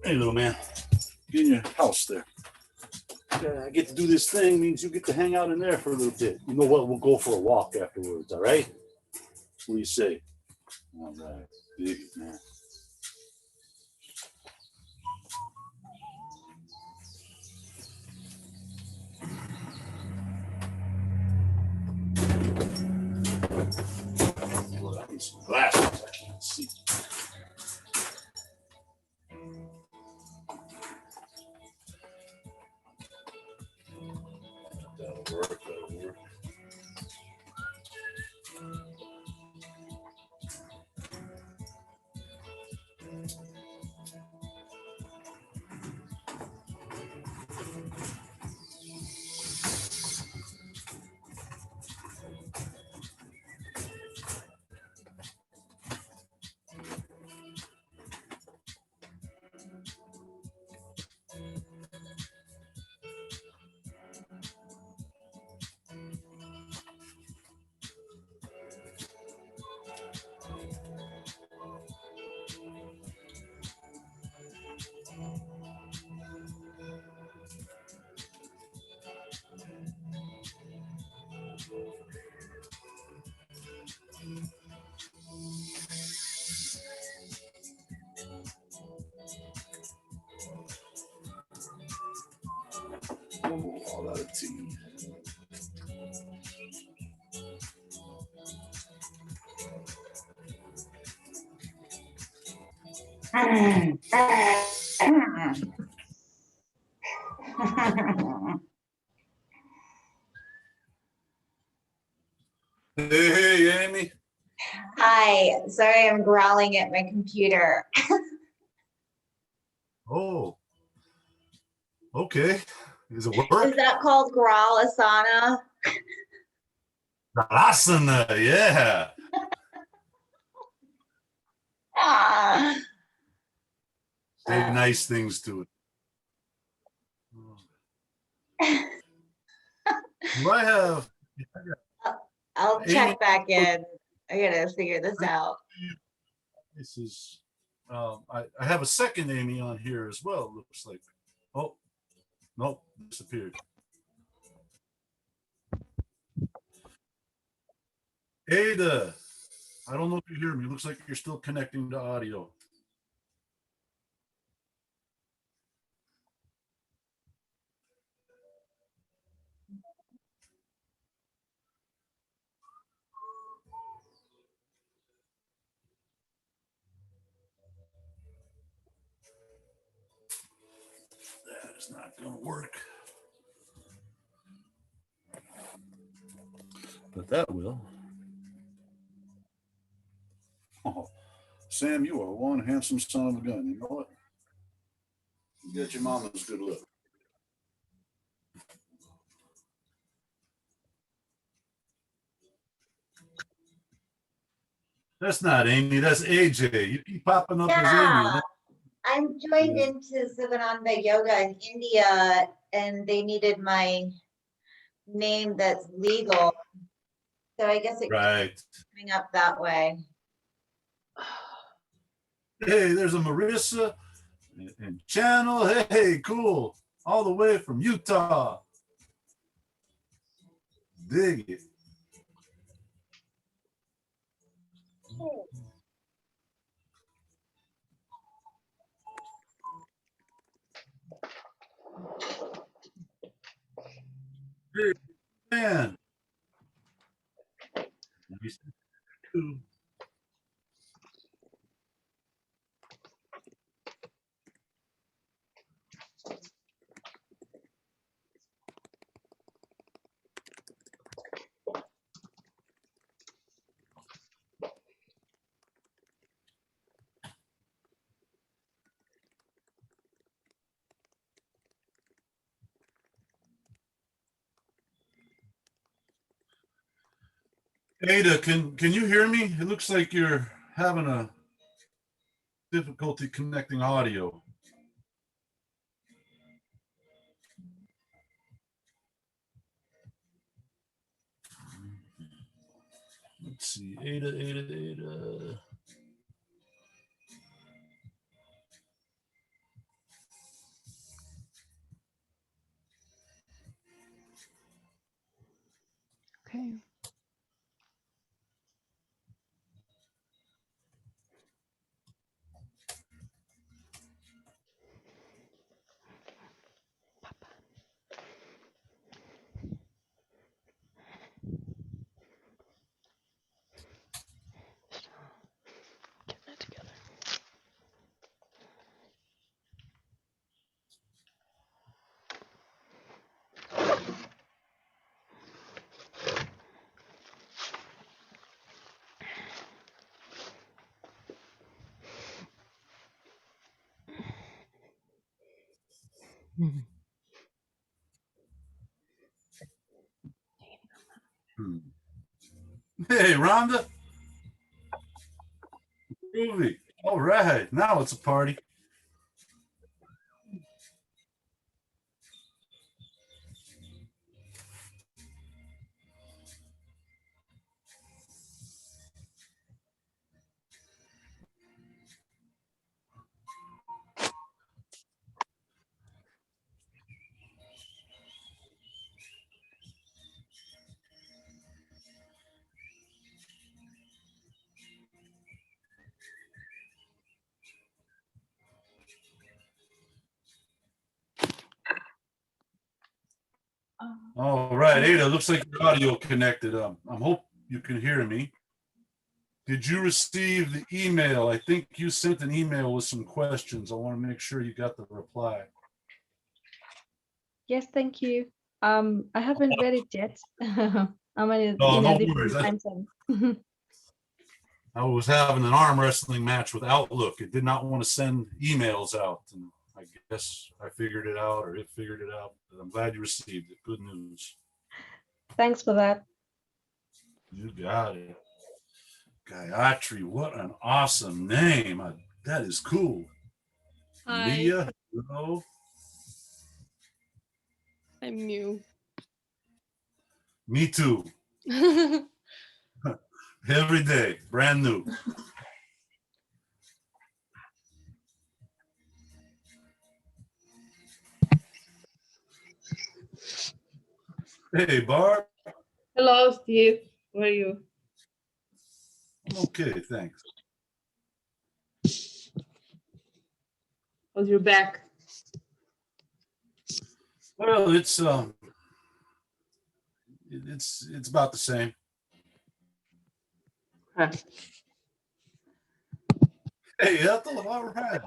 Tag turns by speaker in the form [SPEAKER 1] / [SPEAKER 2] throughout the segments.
[SPEAKER 1] Hey, little man, get in your house there. I get to do this thing, means you get to hang out in there for a little bit. You know what? We'll go for a walk afterwards, all right? What do you say? All right, dig it, man. Well, I need some glasses. I can't see. That'll work. That'll work. Oh, all out of tea. Hey, Amy.
[SPEAKER 2] Hi, sorry I'm growling at my computer.
[SPEAKER 1] Oh, okay. Does it work?
[SPEAKER 2] Is that called Asana?
[SPEAKER 1] Shavasana, yeah. Say nice things to it. Do I have?
[SPEAKER 2] I'll check back in. I gotta figure this out.
[SPEAKER 1] This is. I have a second Amy on here as well. It looks like. Oh, nope, disappeared. Ada, I don't know if you hear me. It looks like you're still connecting to audio. That is not going to work. But that will. Oh, Sam, you are one handsome son of a gun. You know what? You got your mama's good look. That's not Amy. That's AJ. You keep popping up as Amy.
[SPEAKER 2] I'm joined into Sivananda Yoga in India, and they needed my name that's legal. So I guess it keeps coming up that way.
[SPEAKER 1] Hey, there's a Marissa and Channel. Hey, cool. All the way from Utah. Dig it. Hey, man. Nice too. Ada, can you hear me? It looks like you're having a difficulty connecting audio. Let's see, Ada.
[SPEAKER 3] Okay. Get that together.
[SPEAKER 1] Hey, Rhonda. Groovy. All right. Now it's a party. All right, Ada, looks like your audio connected. I hope you can hear me. Did you receive the email? I think you sent an email with some questions. I want to make sure you got the reply.
[SPEAKER 3] Yes, thank you. I haven't read it yet. I'm in
[SPEAKER 1] No
[SPEAKER 3] a
[SPEAKER 1] worries.
[SPEAKER 3] different time zone.
[SPEAKER 1] I was having an arm wrestling match with Outlook. It did not want to send emails out. And I guess I figured it out, or it figured it out. But I'm glad you received it. Good news.
[SPEAKER 3] Thanks for that.
[SPEAKER 1] You got it. Gayatri, what an awesome name. That is cool.
[SPEAKER 4] Hi.
[SPEAKER 1] Leah, hello.
[SPEAKER 4] I'm new.
[SPEAKER 1] Me too. Every day, brand new. Hey, Barb.
[SPEAKER 4] Hello, Steve. Where are you?
[SPEAKER 1] I'm okay, thanks.
[SPEAKER 4] How's your back?
[SPEAKER 1] Well, it's about the same.
[SPEAKER 4] Huh.
[SPEAKER 1] Hey, Ethel, all right.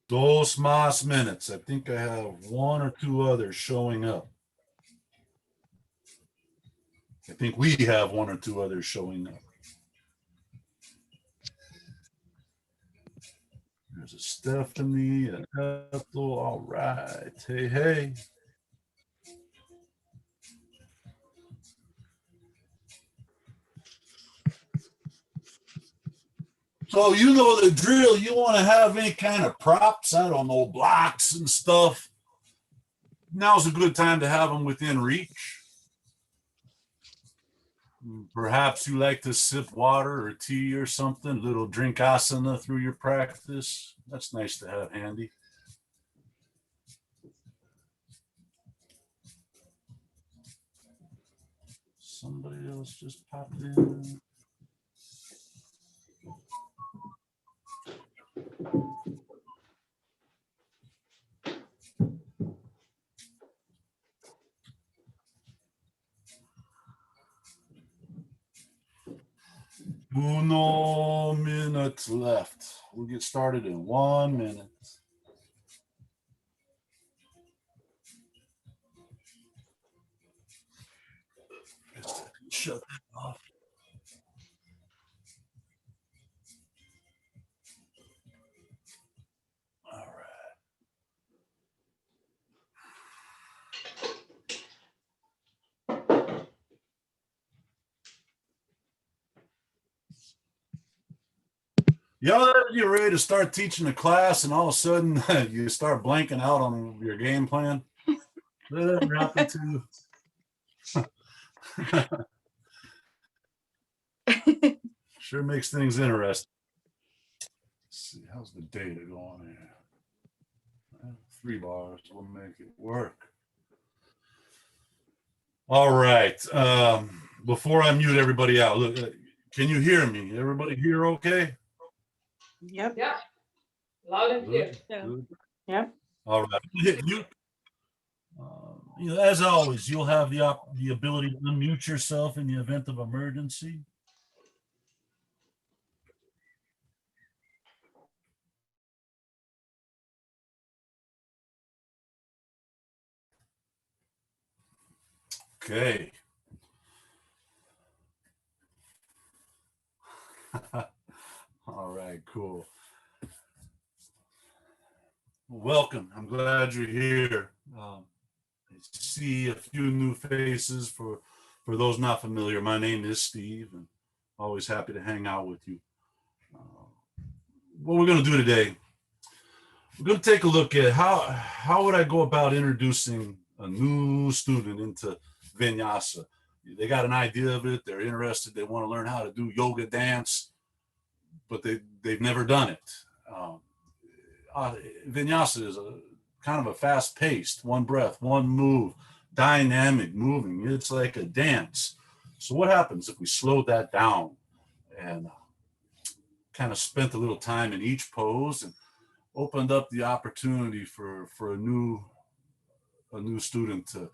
[SPEAKER 1] Dos más minutes. I think I have one or two others showing up. I think we have one or two others showing up. There's a Stephanie, an Ethel. All right. Hey, hey. So you know the drill. You want to have any kind of props, I don't know, blocks and stuff. Now's a good time to have them within reach. Perhaps you like to sip water or tea or something, a little drinkasana through your practice. That's nice to have handy. Somebody else just popped in. Uno minute left. We'll get started in 1 minute. Shut that off. All right. You're ready to start teaching a class, and all of a sudden you start blanking out on your game plan. That ever happened to you? Sure makes things interesting. Let's see, how's the data going here? 3 bars will make it work. All right. Before I mute everybody out, look, can you hear me? Everybody here okay?
[SPEAKER 3] Yep.
[SPEAKER 4] Yeah. Loud and clear.
[SPEAKER 1] Good.
[SPEAKER 3] Yep.
[SPEAKER 1] All right. As always, you'll have the ability to unmute yourself in the event of emergency. Okay. All right, cool. Welcome. I'm glad you're here. I see a few new faces. For those not familiar, my name is Steve, and always happy to hang out with you. What we're going to do today, we're going to take a look at how would I go about introducing a new student into Vinyasa. They got an idea of it. They're interested. They want to learn how to do yoga dance, but they've never done it. Vinyasa is a kind of a fast-paced, one breath, one move, dynamic moving. It's like a dance. So what happens if we slowed that down and kind of spent a little time in each pose and opened up the opportunity for a new student to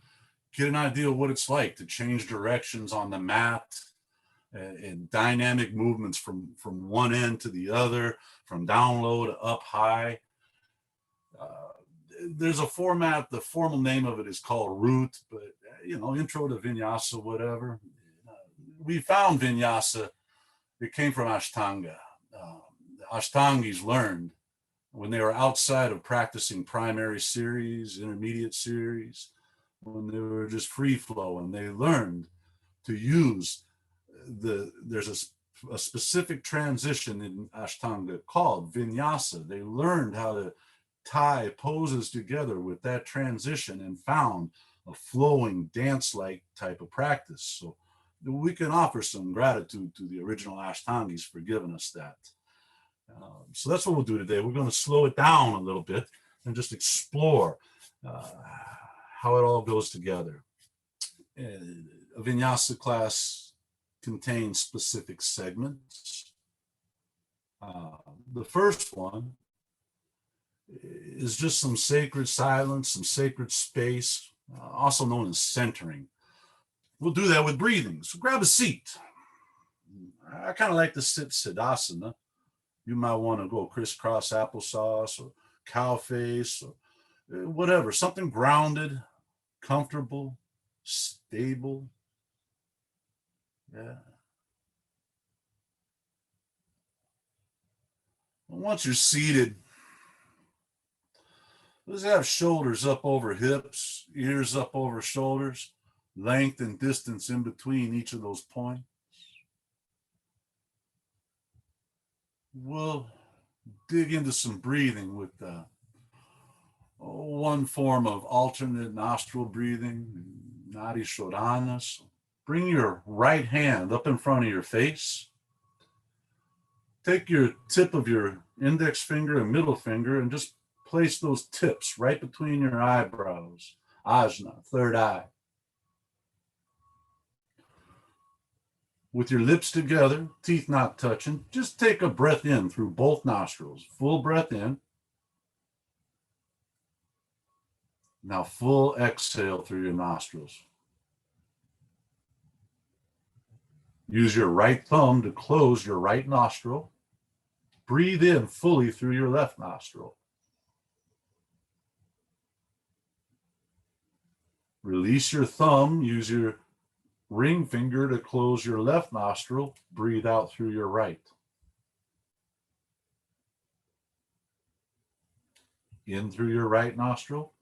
[SPEAKER 1] get an idea of what it's like to change directions on the mat and dynamic movements from one end to the other, from down low to up high. There's a format, the formal name of it is called Root, but intro to Vinyasa, whatever. We found Vinyasa, it came from Ashtanga. The Ashtangis learned when they were outside of practicing primary series, intermediate series, when they were just free flow, and they learned to use there's a specific transition in Ashtanga called Vinyasa. They learned how to tie poses together with that transition and found a flowing dance-like type of practice. So we can offer some gratitude to the original Ashtangis for giving us that. So that's what we'll do today. We're going to slow it down a little bit and just explore how it all goes together. A Vinyasa class contains specific segments. The first one is just some sacred silence, some sacred space, also known as centering. We'll do that with breathing. So grab a seat. I kind of like to sit Siddhasana. You might want to go crisscross applesauce or cow face or whatever, something grounded, comfortable, stable. Yeah. Once you're seated, let's have shoulders up over hips, ears up over shoulders, length and distance in between each of those points. We'll dig into some breathing with one form of alternate nostril breathing, Nadi Shodhana. So bring your right hand up in front of your face. Take your tip of your index finger and middle finger and just place those tips right between your eyebrows, ajna, third eye. With your lips together, teeth not touching, just take a breath in through both nostrils. Full breath in. Now full exhale through your nostrils. Use your right thumb to close your right nostril. Breathe in fully through your left nostril. Release your thumb. Use your ring finger to close your left nostril. Breathe out through your right. In through your right nostril.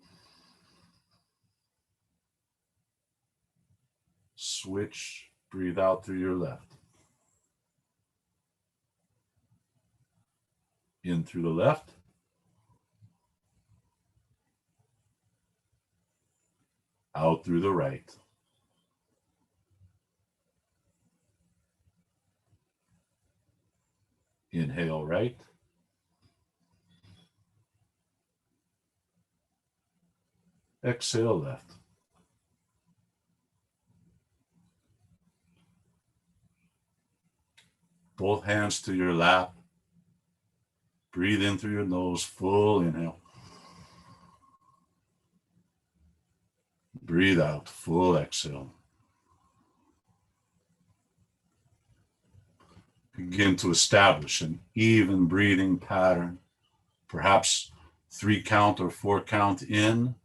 [SPEAKER 1] Switch. Breathe out through your left. In through the left. Out through the right. Inhale right. Exhale left. Both hands to your lap. Breathe in through your nose, full inhale. Breathe out, full exhale. Begin to establish an even breathing pattern. Perhaps 3 count or 4 count in.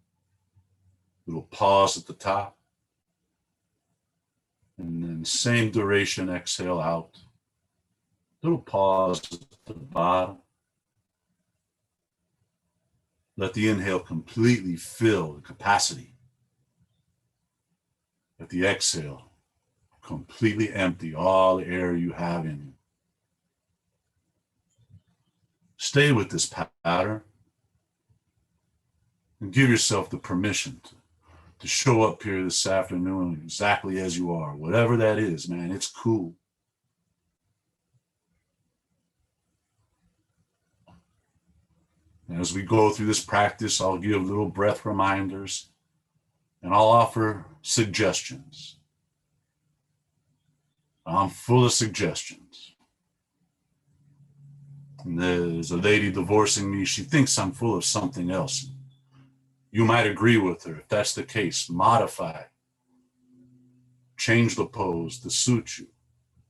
[SPEAKER 1] Little pause at the top. And then same duration, exhale out. Little pause at the bottom. Let the inhale completely fill the capacity. Let the exhale completely empty all the air you have in you. Stay with this pattern and give yourself the permission to show up here this afternoon exactly as you are. Whatever that is, man, it's cool. As we go through this practice, I'll give little breath reminders and I'll offer suggestions. I'm full of suggestions. And there's a lady divorcing me. She thinks I'm full of something else. You might agree with her. If that's the case, modify. Change the pose to suit you.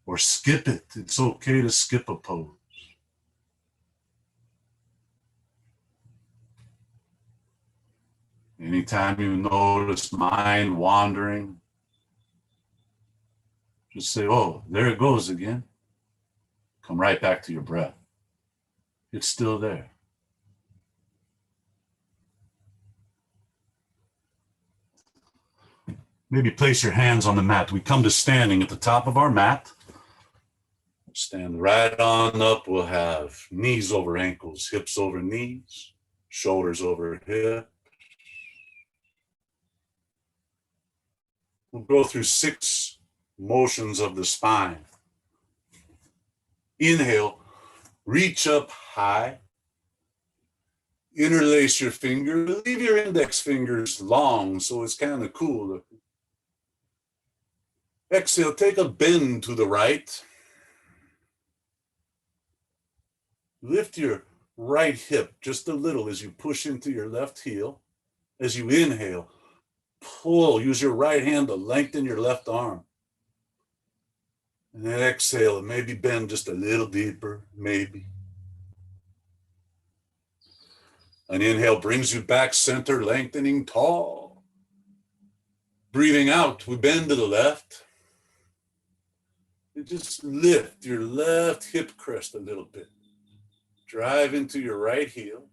[SPEAKER 1] Or skip it. It's okay to skip a pose. Anytime you notice mind wandering, just say, oh, there it goes again. Come right back to your breath. It's still there. Maybe place your hands on the mat. We come to standing at the top of our mat. Stand right on up. We'll have knees over ankles, hips over knees, shoulders over hips. We'll go through 6 motions of the spine. Inhale, reach up high. Interlace your fingers. Leave your index fingers long so it's kind of cool looking. Exhale, take a bend to the right. Lift your right hip just a little as you push into your left heel. As you inhale, pull, use your right hand to lengthen your left arm. And then exhale and maybe bend just a little deeper, maybe. An inhale brings you back center, lengthening tall. Breathing out, we bend to the left. You just lift your left hip crest a little bit. Drive into your right heel.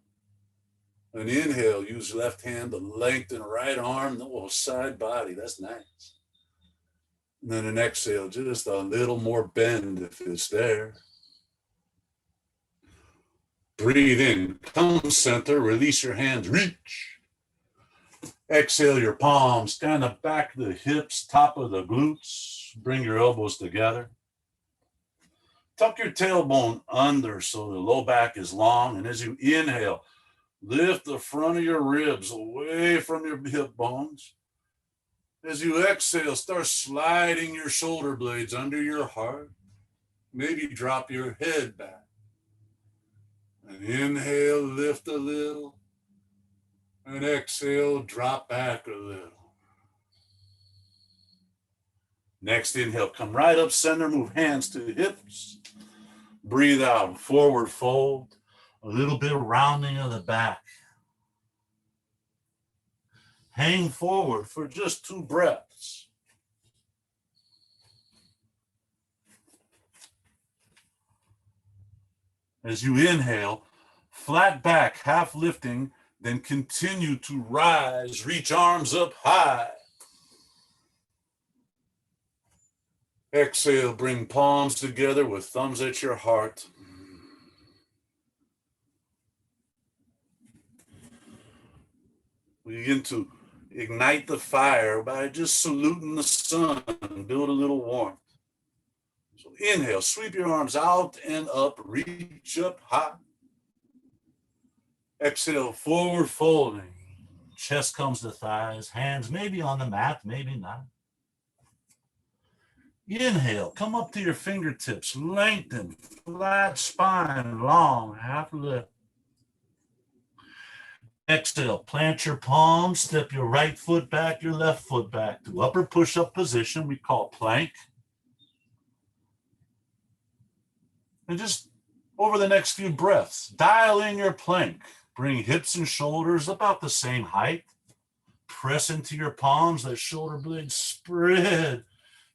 [SPEAKER 1] An inhale, use left hand to lengthen right arm, the whole side body. That's nice. And then an exhale, just a little more bend if it's there. Breathe in, come center, release your hands, reach. Exhale your palms, kind of back the hips, top of the glutes. Bring your elbows together. Tuck your tailbone under so the low back is long. And as you inhale, lift the front of your ribs away from your hip bones. As you exhale, start sliding your shoulder blades under your heart. Maybe drop your head back. And inhale, lift a little. And exhale, drop back a little. Next inhale, come right up center, move hands to hips. Breathe out, forward fold. A little bit of rounding of the back. Hang forward for just 2 breaths. As you inhale, flat back, half lifting, then continue to rise, reach arms up high. Exhale, bring palms together with thumbs at your heart. begin to ignite the fire by just saluting the sun, build a little warmth. So inhale, sweep your arms out and up, reach up high. Exhale, forward folding. Chest comes to thighs, hands maybe on the mat, maybe not. Inhale, come up to your fingertips, lengthen, flat spine, long, half lift. Exhale, plant your palms, step your right foot back, your left foot back to upper push-up position, we call plank. And just over the next few breaths, dial in your plank. Bring hips and shoulders about the same height. Press into your palms, let shoulder blades spread.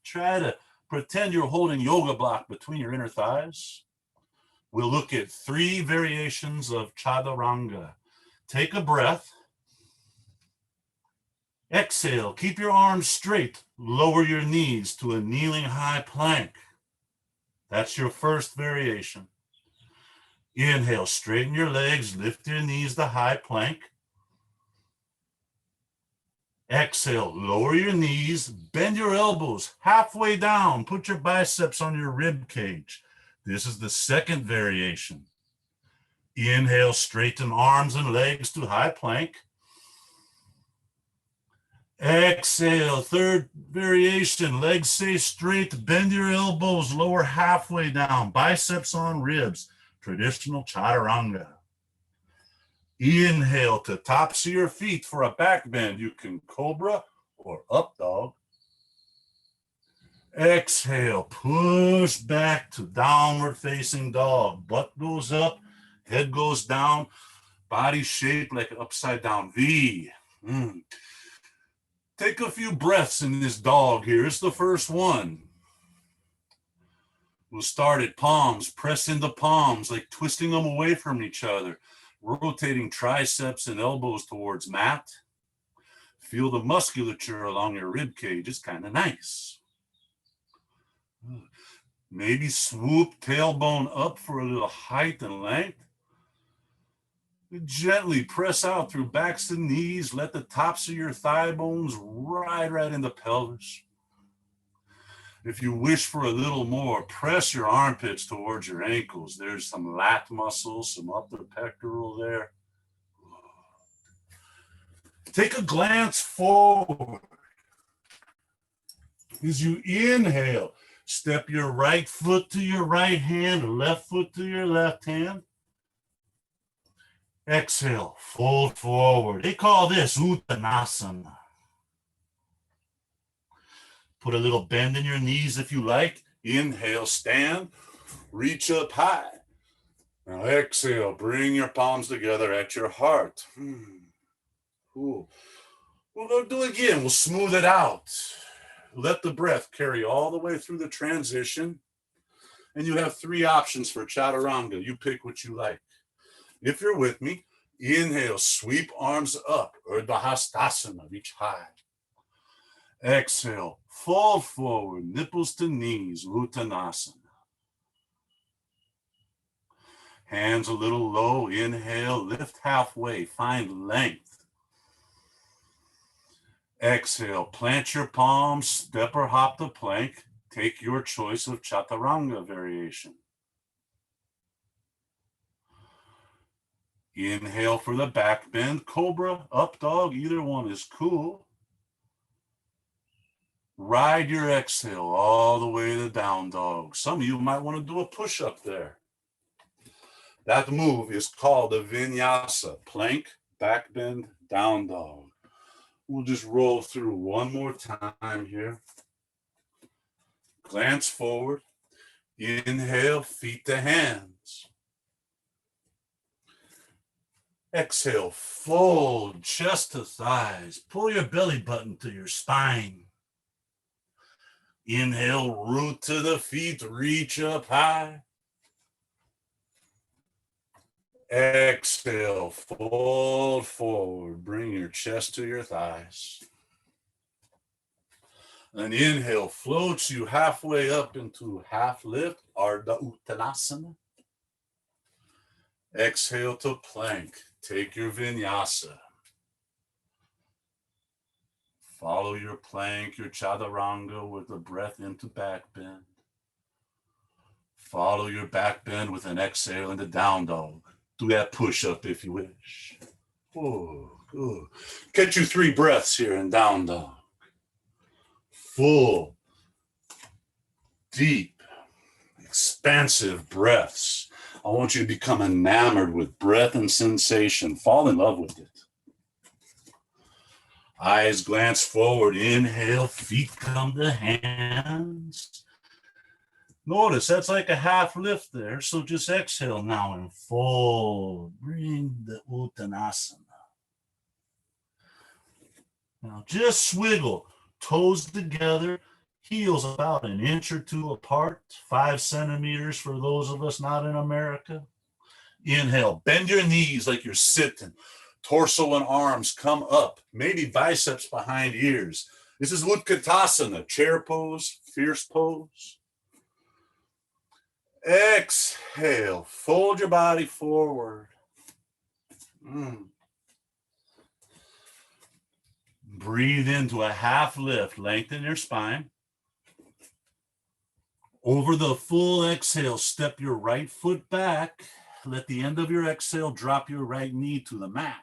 [SPEAKER 1] Try to pretend you're holding yoga block between your inner thighs. We'll look at 3 variations of Chaturanga. Take a breath. Exhale, keep your arms straight. Lower your knees to a kneeling high plank. That's your first variation. Inhale, straighten your legs, lift your knees to high plank. Exhale, lower your knees, bend your elbows halfway down, put your biceps on your rib cage. This is the second variation. Inhale, straighten arms and legs to high plank. Exhale, third variation, legs stay straight, bend your elbows, lower halfway down, biceps on ribs, traditional Chaturanga. Inhale to tops of your feet for a back bend. You can cobra or up dog. Exhale, push back to downward facing dog. Butt goes up, head goes down, body shaped like an upside down V. Take a few breaths in this dog here. It's the first one. We'll start at palms, press into palms, like twisting them away from each other, rotating triceps and elbows towards mat. Feel the musculature along your rib cage. It's kind of nice. Maybe swoop tailbone up for a little height and length. Gently press out through backs and knees. Let the tops of your thigh bones ride right in the pelvis. If you wish for a little more, press your armpits towards your ankles. There's some lat muscles, some upper pectoral there. Take a glance forward. As you inhale, step your right foot to your right hand, left foot to your left hand. Exhale, fold forward. They call this Uttanasana. Put a little bend in your knees if you like. Inhale, stand, reach up high. Now exhale, bring your palms together at your heart. Cool. We're going to do it again. We'll smooth it out. Let the breath carry all the way through the transition. And you have 3 options for Chaturanga. You pick what you like. If you're with me, inhale, sweep arms up, Urdhva Hastasana, reach high. Exhale, fold forward, nipples to knees, Uttanasana. Hands a little low, inhale, lift halfway, find length. Exhale, plant your palms, step or hop the plank, take your choice of Chaturanga variation. Inhale for the back bend, cobra, up dog, either one is cool. Ride your exhale all the way to down dog. Some of you might want to do a push-up there. That move is called a Vinyasa, plank, back bend, down dog. We'll just roll through one more time here. Glance forward. Inhale, feet to hands. Exhale, fold, chest to thighs. Pull your belly button to your spine. Inhale, root to the feet, reach up high. Exhale, fold forward, bring your chest to your thighs. An inhale floats you halfway up into half lift, Ardha Uttanasana. Exhale to plank, take your Vinyasa. Follow your plank, your chaturanga with the breath into back bend. Follow your back bend with an exhale into down dog. Do that push-up if you wish. Oh, good. Get you 3 breaths here in down dog. Full, deep, expansive breaths. I want you to become enamored with breath and sensation. Fall in love with it. Eyes glance forward. Inhale, feet come to hands. Notice that's like a half lift there. So just exhale now and fold. Bring the Uttanasana. Now just swiggle. Toes together. Heels about an inch or 2 apart. 5 centimeters for those of us not in America. Inhale. Bend your knees like you're sitting. Torso and arms come up. Maybe biceps behind ears. This is Uttanasana. Chair pose. Fierce pose. Exhale, fold your body forward. Breathe into a half lift, lengthen your spine. Over the full exhale, step your right foot back. Let the end of your exhale drop your right knee to the mat.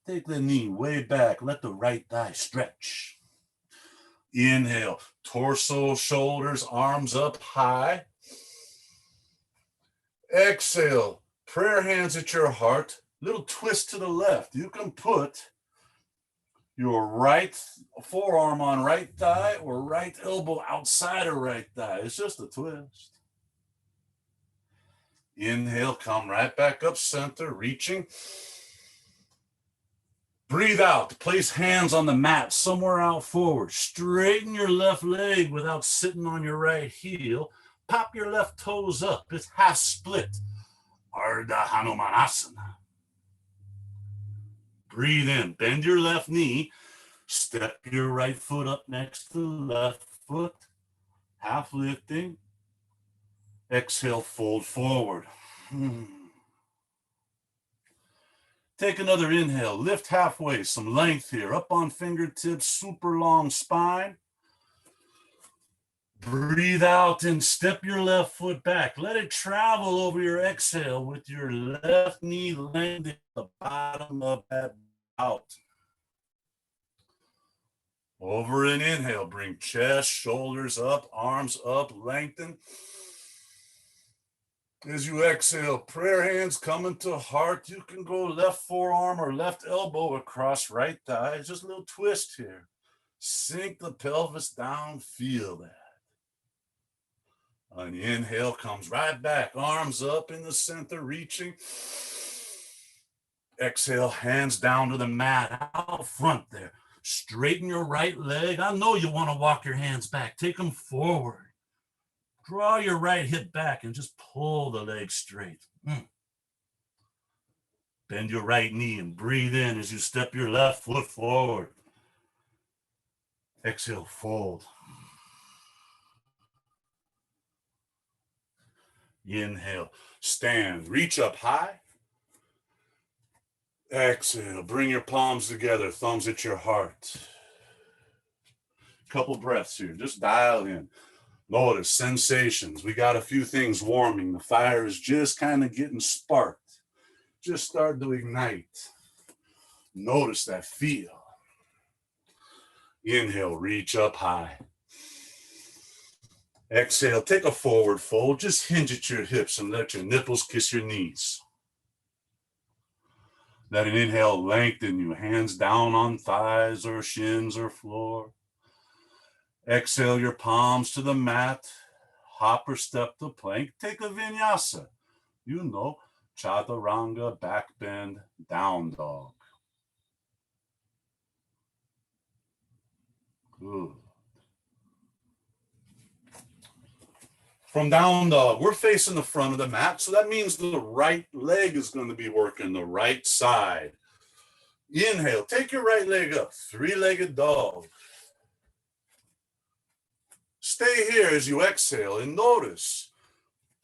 [SPEAKER 1] Take the knee way back, let the right thigh stretch. Inhale, torso, shoulders, arms up high. Exhale, prayer hands at your heart. Little twist to the left. You can put your right forearm on right thigh or right elbow outside of right thigh. It's just a twist. Inhale, come right back up center, reaching. Breathe out. Place hands on the mat, somewhere out forward. Straighten your left leg without sitting on your right heel. Pop your left toes up. It's half split. Ardha Hanumanasana. Breathe in. Bend your left knee. Step your right foot up next to the left foot. Half lifting. Exhale, fold forward. Take another inhale, lift halfway, some length here, up on fingertips, super long spine. Breathe out and step your left foot back. Let it travel over your exhale with your left knee landing at the bottom of that out. Over an inhale, bring chest, shoulders up, arms up, lengthen. As you exhale, prayer hands coming to heart. You can go left forearm or left elbow across right thigh. Just a little twist here. Sink the pelvis down, feel that. An inhale comes right back, arms up in the center, reaching. Exhale, hands down to the mat, out front there. Straighten your right leg. I know you want to walk your hands back. Take them forward. Draw your right hip back and just pull the leg straight. Bend your right knee and breathe in as you step your left foot forward. Exhale, fold. Inhale, stand, reach up high. Exhale, bring your palms together, thumbs at your heart. Couple breaths here, just dial in. Notice sensations. We got a few things warming. The fire is just kind of getting sparked. Just starting to ignite. Notice that feel. Inhale, reach up high. Exhale, take a forward fold. Just hinge at your hips and let your nipples kiss your knees. Let an inhale lengthen you. Hands down on thighs or shins or floor. Exhale your palms to the mat. Hop or step to plank. Take a vinyasa. You know, chaturanga, back bend, down dog. Good. From down dog, we're facing the front of the mat, so that means the right leg is going to be working the right side. Inhale, take your right leg up, three-legged dog. Stay here as you exhale and notice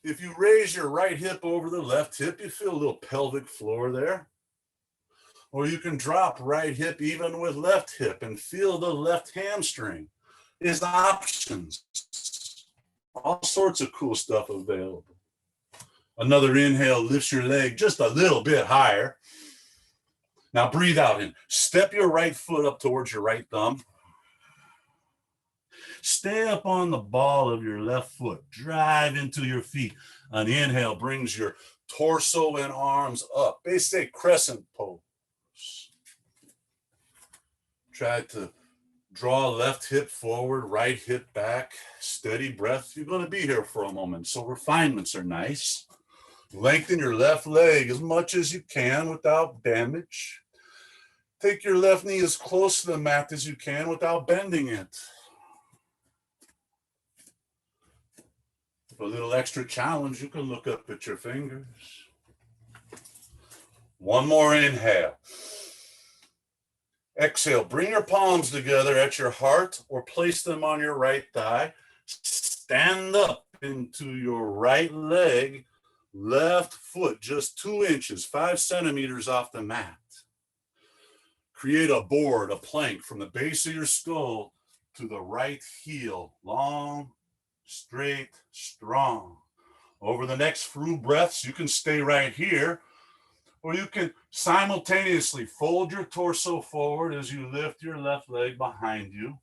[SPEAKER 1] if you raise your right hip over the left hip, you feel a little pelvic floor there. Or you can drop right hip even with left hip and feel the left hamstring. Is options. All sorts of cool stuff available. Another inhale lifts your leg just a little bit higher. Now breathe out in. Step your right foot up towards your right thumb. Stay up on the ball of your left foot. Drive into your feet. An inhale brings your torso and arms up. They say Crescent Pose. Try to draw left hip forward, right hip back. Steady breath. You're going to be here for a moment, so refinements are nice. Lengthen your left leg as much as you can without damage. Take your left knee as close to the mat as you can without bending it. For a little extra challenge, you can look up at your fingers. One more inhale. Exhale, bring your palms together at your heart or place them on your right thigh. Stand up into your right leg, left foot just 2 inches, 5 centimeters off the mat. Create a board, a plank from the base of your skull to the right heel, long, straight, strong. Over the next few breaths, you can stay right here, or you can simultaneously fold your torso forward as you lift your left leg behind you.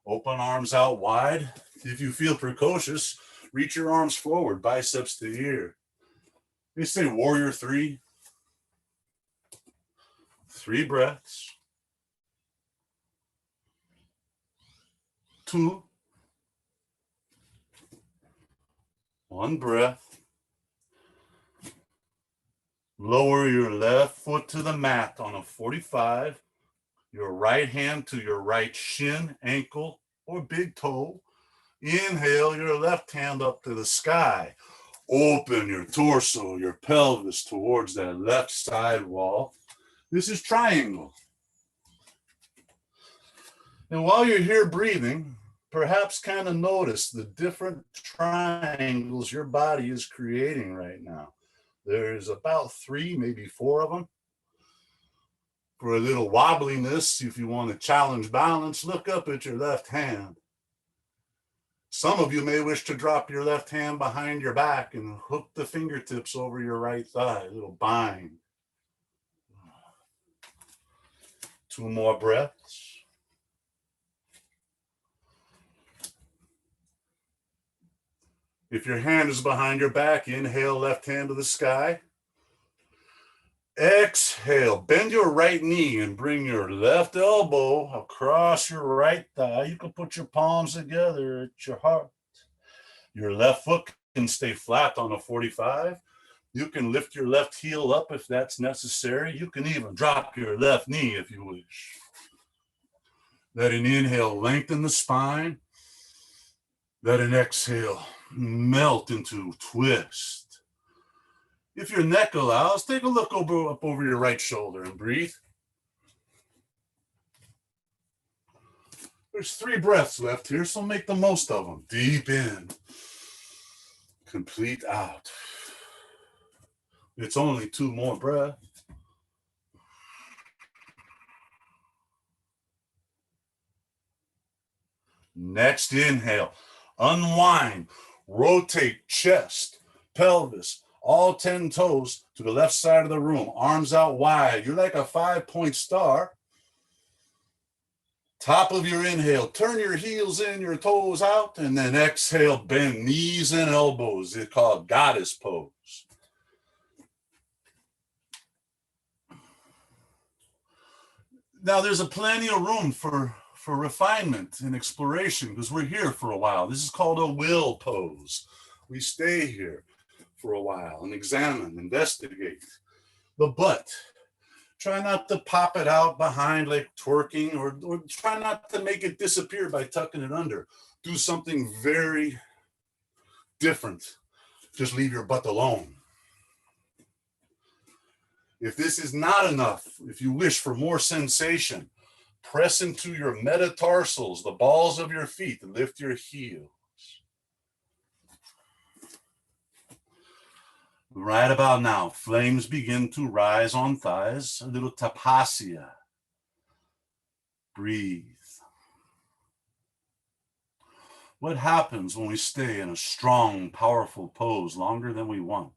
[SPEAKER 1] Open arms out wide. If you feel precocious, reach your arms forward, biceps to ear. They say warrior 3. 3 breaths. 2. 1 breath. Lower your left foot to the mat on a 45. Your right hand to your right shin, ankle, or big toe. Inhale your left hand up to the sky. Open your torso, your pelvis towards that left side wall. This is triangle. And while you're here breathing, perhaps kind of notice the different triangles your body is creating right now. There's about 3, maybe 4 of them. For a little wobbliness, if you want to challenge balance, look up at your left hand. Some of you may wish to drop your left hand behind your back and hook the fingertips over your right thigh, a little bind. 2 more breaths. If your hand is behind your back, inhale, left hand to the sky. Exhale, bend your right knee and bring your left elbow across your right thigh. You can put your palms together at your heart. Your left foot can stay flat on a 45. You can lift your left heel up if that's necessary. You can even drop your left knee if you wish. Let an inhale lengthen the spine. Let an exhale melt into twist. If your neck allows, take a look up over your right shoulder and breathe. There's 3 breaths left here, so make the most of them. Deep in, complete out. It's only 2 more breaths. Next inhale, unwind, rotate chest, pelvis, all 10 toes to the left side of the room, arms out wide. You're like a 5-point star. Top of your inhale, turn your heels in, your toes out, and then exhale, bend knees and elbows. It's called goddess pose. Now there's plenty of room for refinement and exploration because we're here for a while. This is called a will pose. We stay here for a while and examine, investigate. The butt. Try not to pop it out behind like twerking or try not to make it disappear by tucking it under. Do something very different. Just leave your butt alone. If this is not enough, if you wish for more sensation, press into your metatarsals, the balls of your feet, and lift your heels. Right about now, flames begin to rise on thighs, a little tapasya. Breathe. What happens when we stay in a strong, powerful pose longer than we want?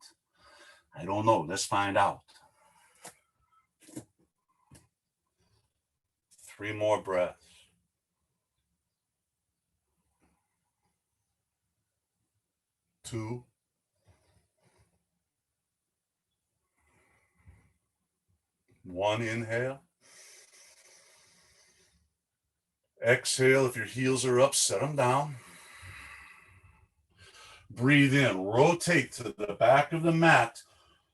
[SPEAKER 1] I don't know. Let's find out. 3 more breaths. 2. 1, inhale. Exhale. If your heels are up, set them down. Breathe in. Rotate to the back of the mat.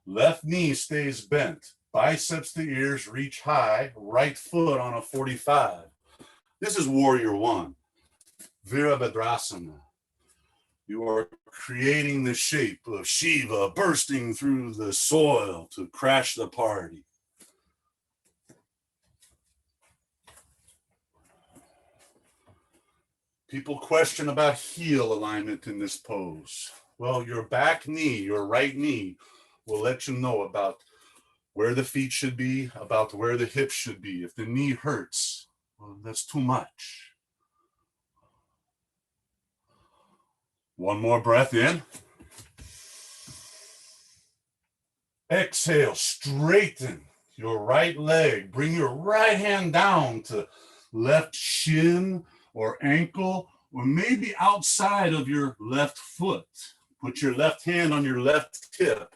[SPEAKER 1] Left knee stays bent. Biceps to ears reach high. Right foot on a 45. This is Warrior 1. Virabhadrasana. You are creating the shape of Shiva bursting through the soil to crash the party. People question about heel alignment in this pose. Well, your back knee, your right knee, will let you know about where the feet should be, about where the hips should be. If the knee hurts, well, that's too much. 1 more breath in. Exhale, straighten your right leg. Bring your right hand down to left shin or ankle, or maybe outside of your left foot. Put your left hand on your left hip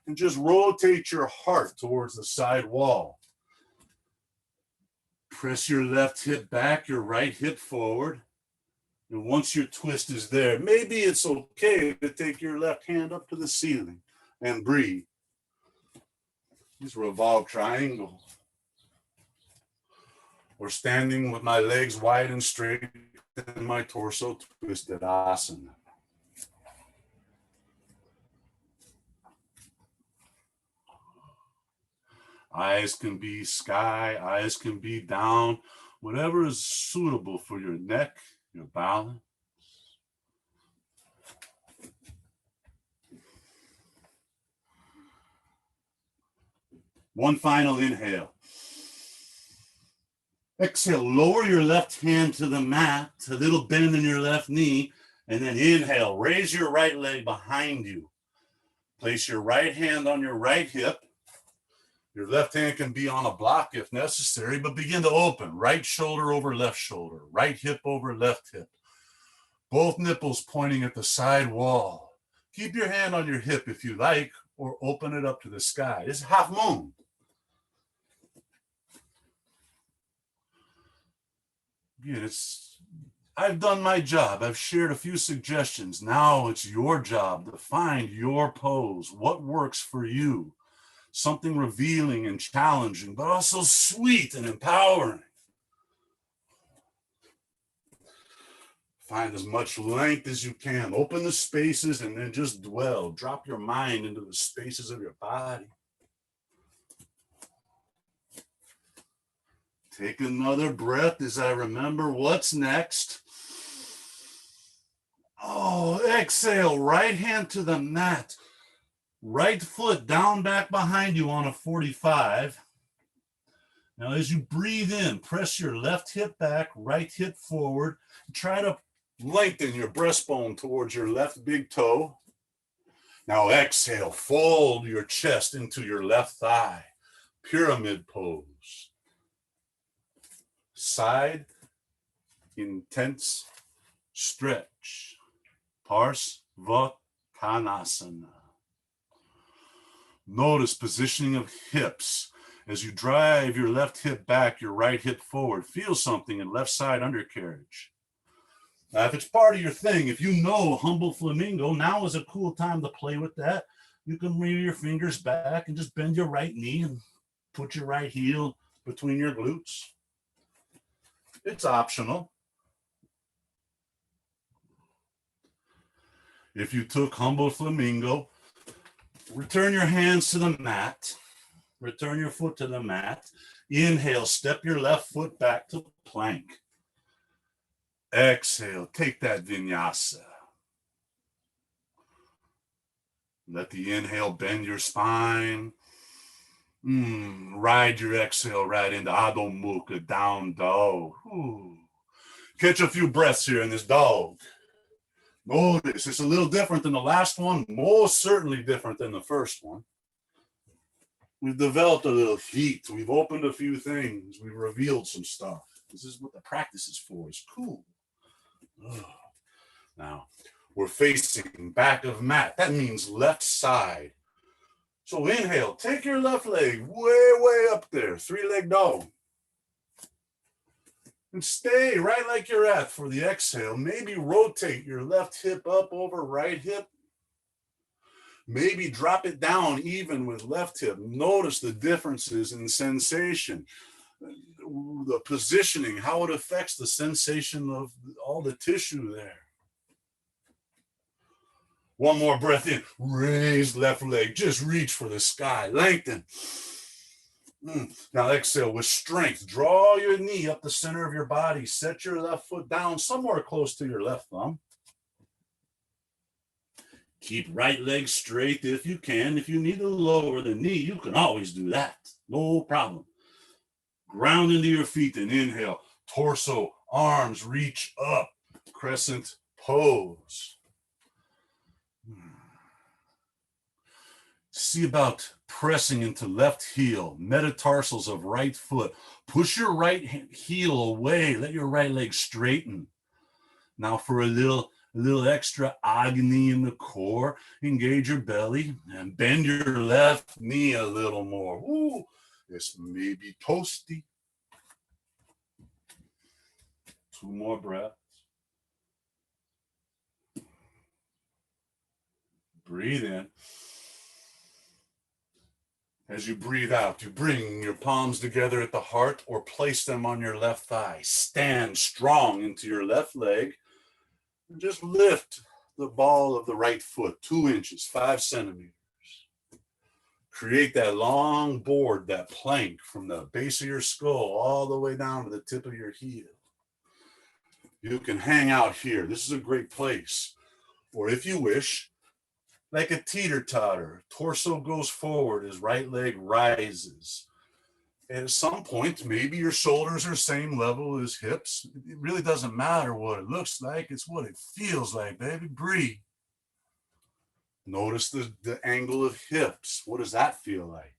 [SPEAKER 1] and just rotate your heart towards the side wall. Press your left hip back, your right hip forward. And once your twist is there, maybe it's okay to take your left hand up to the ceiling and breathe. This Revolve Triangle. Or standing with my legs wide and straight and my torso twisted asana. Eyes can be sky, eyes can be down, whatever is suitable for your neck, your balance. One final inhale. Exhale, lower your left hand to the mat, a little bend in your left knee, and then inhale, raise your right leg behind you. Place your right hand on your right hip. Your left hand can be on a block if necessary, but begin to open. Right shoulder over left shoulder, right hip over left hip. Both nipples pointing at the side wall. Keep your hand on your hip if you like, or open it up to the sky. It's half moon. Again, I've done my job. I've shared a few suggestions. Now it's your job to find your pose, what works for you. Something revealing and challenging, but also sweet and empowering. Find as much length as you can. Open the spaces and then just dwell. Drop your mind into the spaces of your body. Take another breath as I remember what's next. Oh, exhale, right hand to the mat. Right foot down back behind you on a 45. Now, as you breathe in, press your left hip back, right hip forward. Try to lengthen your breastbone towards your left big toe. Now, exhale, fold your chest into your left thigh. Pyramid pose. Side, intense stretch. Uttanasana. Notice positioning of hips. As you drive your left hip back, your right hip forward, feel something in left side undercarriage. Now, if it's part of your thing, if you know humble flamingo, now is a cool time to play with that. You can bring your fingers back and just bend your right knee and put your right heel between your glutes. It's optional. If you took humble flamingo, return your hands to the mat. Return your foot to the mat. Inhale, step your left foot back to plank. Exhale, take that vinyasa. Let the inhale bend your spine. Ride your exhale right into Adho Mukha, down dog. Ooh. Catch a few breaths here in this dog. Notice it's a little different than the last one, most certainly different than the first one. We've developed a little heat. We've opened a few things. We've revealed some stuff. This is what the practice is for. It's cool. Ugh. Now, we're facing back of mat. That means left side. So inhale, take your left leg way, way up there, 3-leg dog. And stay right like you're at for the exhale. Maybe rotate your left hip up over right hip. Maybe drop it down even with left hip. Notice the differences in sensation, the positioning, how it affects the sensation of all the tissue there. One more breath in, raise left leg, just reach for the sky, lengthen. Now exhale with strength, draw your knee up the center of your body, set your left foot down somewhere close to your left thumb. Keep right leg straight if you can. If you need to lower the knee, you can always do that, no problem. Ground into your feet and inhale, torso, arms reach up, crescent pose. See about pressing into left heel, metatarsals of right foot. Push your right heel away. Let your right leg straighten. Now for a little extra agony in the core, engage your belly and bend your left knee a little more. Ooh, this may be toasty. 2 more breaths. Breathe in. As you breathe out, you bring your palms together at the heart or place them on your left thigh. Stand strong into your left leg and just lift the ball of the right foot 2 inches, 5 centimeters. Create that long board, that plank from the base of your skull all the way down to the tip of your heel. You can hang out here. This is a great place. Or if you wish, like a teeter-totter, torso goes forward as right leg rises. And at some point, maybe your shoulders are same level as hips. It really doesn't matter what it looks like. It's what it feels like, baby. Breathe. Notice the angle of hips. What does that feel like?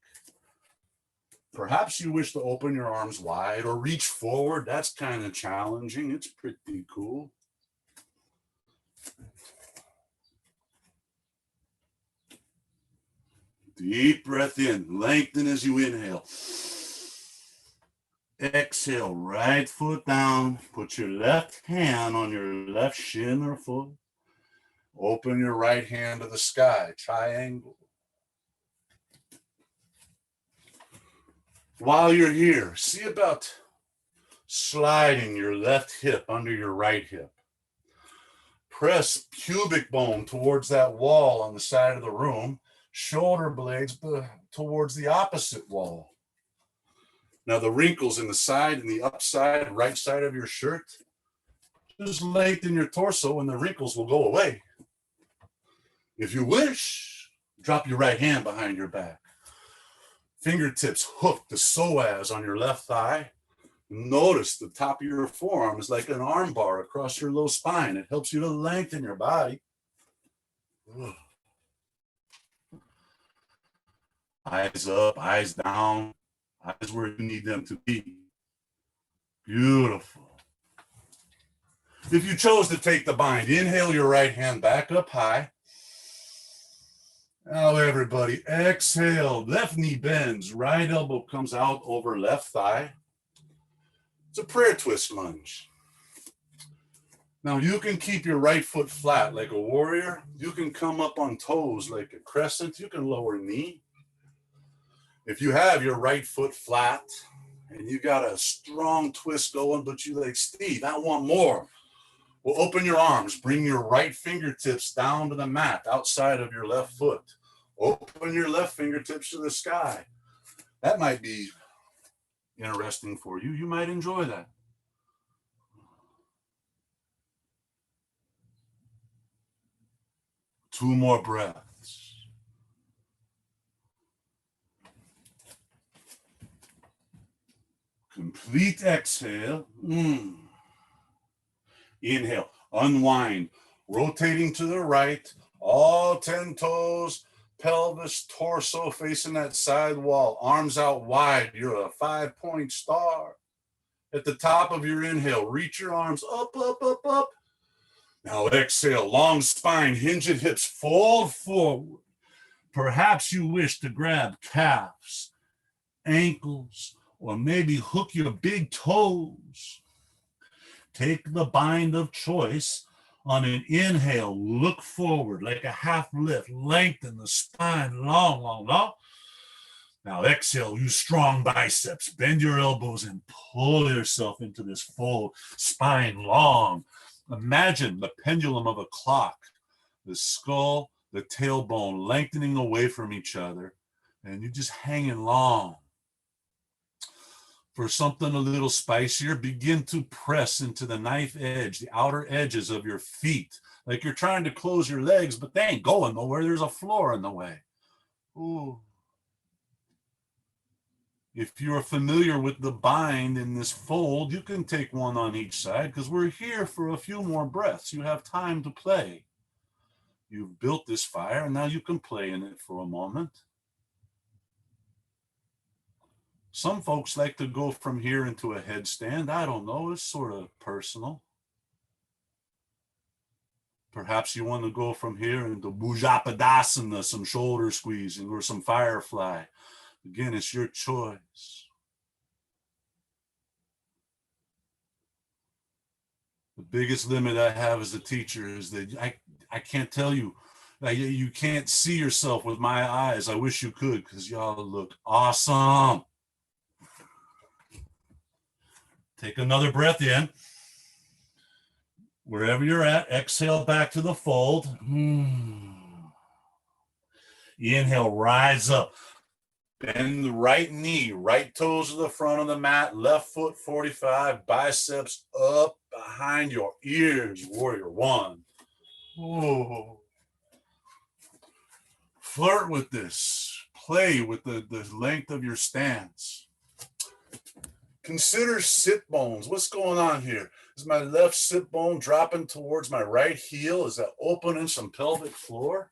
[SPEAKER 1] Perhaps you wish to open your arms wide or reach forward. That's kind of challenging. It's pretty cool. Deep breath in, lengthen as you inhale. Exhale, right foot down. Put your left hand on your left shin or foot. Open your right hand to the sky, triangle. While you're here, see about sliding your left hip under your right hip. Press pubic bone towards that wall on the side of the room. Shoulder blades towards the opposite wall. Now the wrinkles in the side and the upside, right side of your shirt, just lengthen your torso and the wrinkles will go away. If you wish, drop your right hand behind your back. Fingertips hook the psoas on your left thigh. Notice the top of your forearm is like an arm bar across your low spine. It helps you to lengthen your body. Eyes up, eyes down, eyes where you need them to be. Beautiful. If you chose to take the bind, inhale your right hand back up high. Now everybody, exhale, left knee bends, right elbow comes out over left thigh. It's a prayer twist lunge. Now you can keep your right foot flat like a warrior. You can come up on toes like a crescent. You can lower knee. If you have your right foot flat and you got a strong twist going, but you like, Steve, I want more. Well, open your arms, bring your right fingertips down to the mat outside of your left foot. Open your left fingertips to the sky. That might be interesting for you. You might enjoy that. Two more breaths. Complete exhale. Inhale, unwind, rotating to the right, all 10 toes, pelvis, torso facing that side wall, arms out wide. You're a 5-point star. At the top of your inhale, reach your arms up, up, up, up. Now exhale, long spine, hinge at hips, fold forward. Perhaps you wish to grab calves, ankles, or maybe hook your big toes. Take the bind of choice. On an inhale, look forward like a half lift, lengthen the spine, long, long, long. Now exhale, use strong biceps, bend your elbows and pull yourself into this fold, spine long. Imagine the pendulum of a clock, the skull, the tailbone lengthening away from each other, and you're just hanging long. For something a little spicier, begin to press into the knife edge, the outer edges of your feet, like you're trying to close your legs, but they ain't going nowhere. There's a floor in the way. Ooh. If you're familiar with the bind in this fold, you can take one on each side because we're here for a few more breaths. You have time to play. You've built this fire and now you can play in it for a moment. Some folks like to go from here into a headstand. I don't know, it's sort of personal. Perhaps you want to go from here into Bhujapadasana, some shoulder squeezing or some firefly. Again, it's your choice. The biggest limit I have as a teacher is that I can't tell you. You can't see yourself with my eyes. I wish you could because y'all look awesome. Take another breath in. Wherever you're at, exhale back to the fold. Inhale, rise up. Bend the right knee, right toes to the front of the mat, left foot 45, biceps up behind your ears, warrior one. Ooh. Flirt with this. Play with the length of your stance. Consider sit bones. What's going on here? Is my left sit bone dropping towards my right heel? Is that opening some pelvic floor?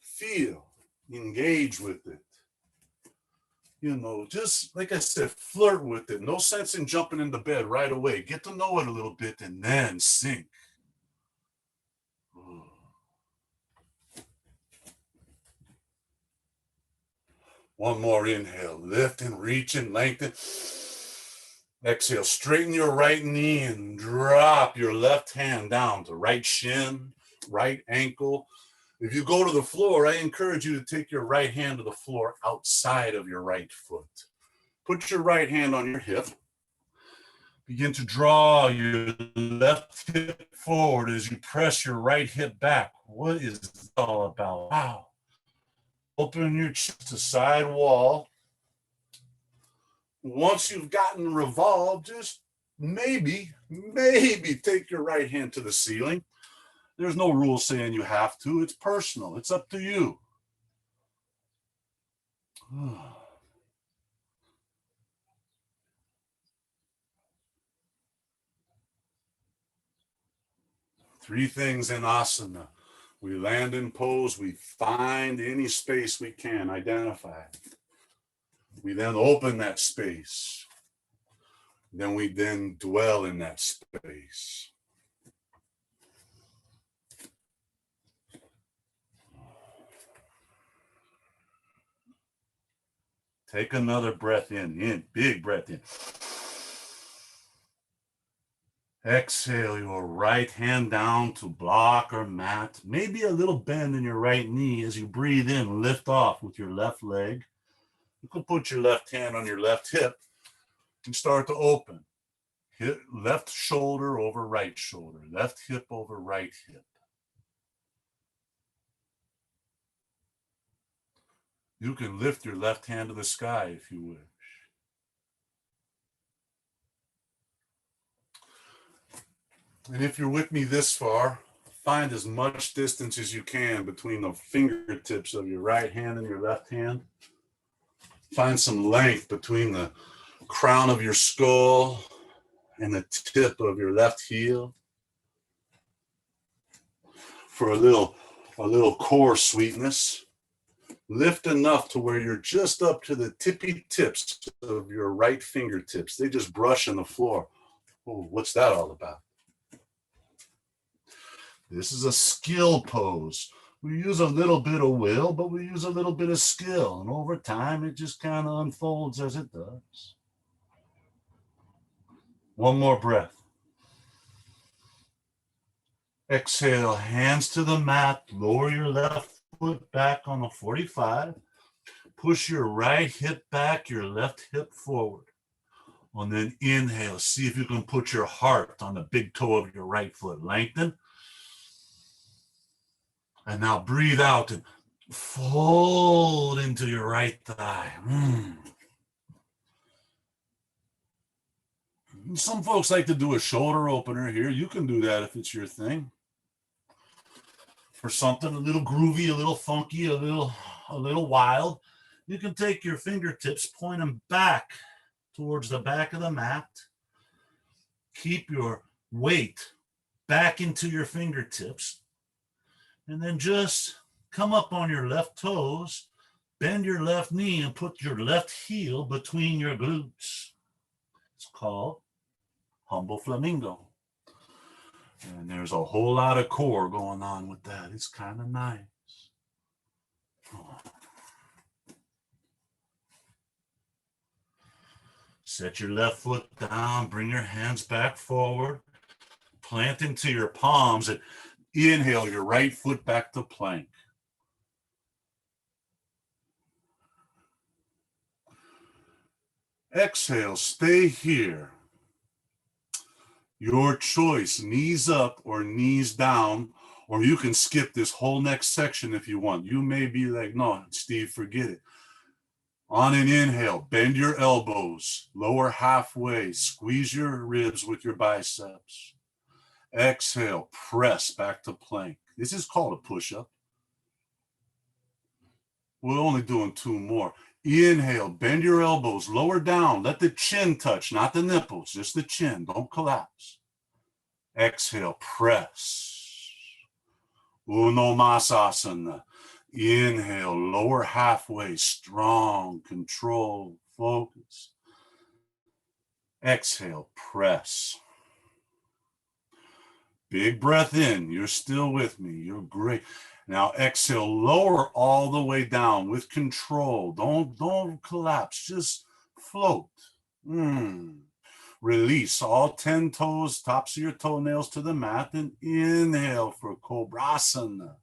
[SPEAKER 1] Feel. Engage with it. You know, just like I said, flirt with it. No sense in jumping into bed right away. Get to know it a little bit and then sink. One more inhale. Lift and reach and lengthen. Exhale. Straighten your right knee and drop your left hand down to right shin, right ankle. If you go to the floor, I encourage you to take your right hand to the floor outside of your right foot. Put your right hand on your hip. Begin to draw your left hip forward as you press your right hip back. What is this all about? Wow. Open your chest to side wall. Once you've gotten revolved, just maybe take your right hand to the ceiling. There's no rule saying you have to. It's personal. It's up to you. Three things in asana. We land in pose. We find any space we can identify. We then open that space. Then we dwell in that space. Take another breath in, big breath in. Exhale your right hand down to block or mat. Maybe a little bend in your right knee as you breathe in, lift off with your left leg. You can put your left hand on your left hip and start to open. Hip, left shoulder over right shoulder, left hip over right hip. You can lift your left hand to the sky if you wish. And if you're with me this far, find as much distance as you can between the fingertips of your right hand and your left hand. Find some length between the crown of your skull and the tip of your left heel for a little core sweetness. Lift enough to where you're just up to the tippy tips of your right fingertips. They just brush on the floor. Oh, what's that all about? This is a skill pose. We use a little bit of will, but we use a little bit of skill. And over time, it just kind of unfolds as it does. One more breath. Exhale, hands to the mat. Lower your left foot back on the 45. Push your right hip back, your left hip forward. And then inhale. See if you can put your heart on the big toe of your right foot. Lengthen. And now breathe out and fold into your right thigh. Some folks like to do a shoulder opener here. You can do that if it's your thing. For something a little groovy, a little funky, a little wild, you can take your fingertips, point them back towards the back of the mat. Keep your weight back into your fingertips. And then just come up on your left toes, bend your left knee and put your left heel between your glutes. It's called Humble Flamingo. And there's a whole lot of core going on with that. It's kind of nice. Set your left foot down, bring your hands back forward, plant into your palms, and inhale your right foot back to plank. Exhale, stay here. Your choice, knees up or knees down, or you can skip this whole next section if you want. You may be like, no, Steve, forget it. On an inhale, bend your elbows, lower halfway, squeeze your ribs with your biceps. Exhale, press back to plank. This is called a push-up. We're only doing 2 more. Inhale, bend your elbows, lower down. Let the chin touch, not the nipples, just the chin. Don't collapse. Exhale, press. Uttanasana. Inhale, lower halfway, strong, control, focus. Exhale, press. Big breath in. You're still with me. You're great. Now exhale, lower all the way down with control. Don't collapse. Just float. Release all 10 toes, tops of your toenails to the mat, and inhale for Cobrasana.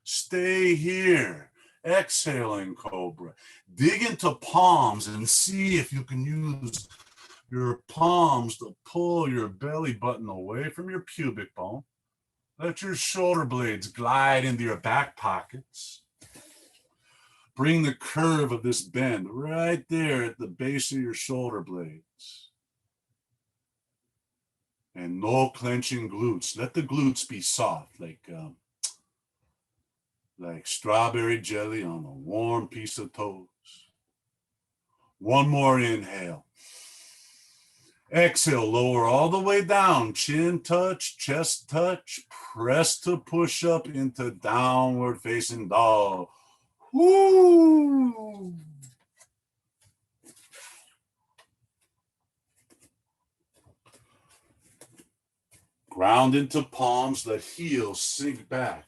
[SPEAKER 1] Stay here. Exhaling Cobra. Dig into palms and see if you can use your palms to pull your belly button away from your pubic bone. Let your shoulder blades glide into your back pockets. Bring the curve of this bend right there at the base of your shoulder blades. And no clenching glutes. Let the glutes be soft, like strawberry jelly on a warm piece of toast. One more inhale. Exhale, lower all the way down, chin touch, chest touch, press to push up into downward facing dog. Woo! Ground into palms, let heels sink back.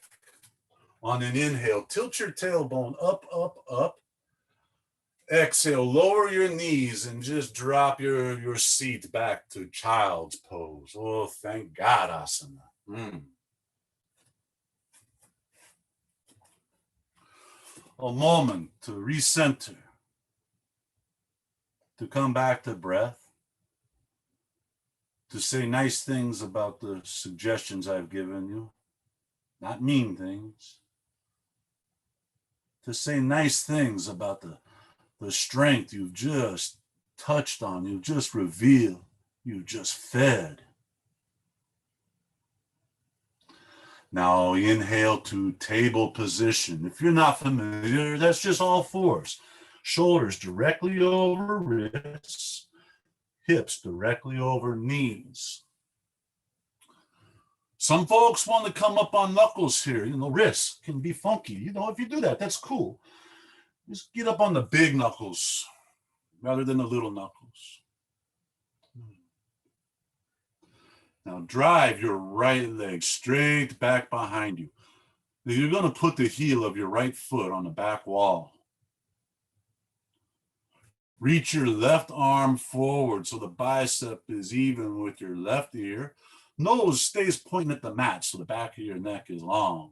[SPEAKER 1] On an inhale, tilt your tailbone up, up, up. Exhale, lower your knees and just drop your seat back to child's pose. Oh, thank God, asana. A moment to recenter, to come back to breath, to say nice things about the suggestions I've given you, not mean things, to say nice things about the strength you've just touched on, you've just revealed, you've just fed. Now inhale to table position. If you're not familiar, that's just all fours. Shoulders directly over wrists. hips directly over knees. Some folks want to come up on knuckles here. Wrists can be funky. If you do that, that's cool. Just get up on the big knuckles rather than the little knuckles. Now drive your right leg straight back behind you. Now you're going to put the heel of your right foot on the back wall. Reach your left arm forward so the bicep is even with your left ear. Nose stays pointing at the mat so the back of your neck is long.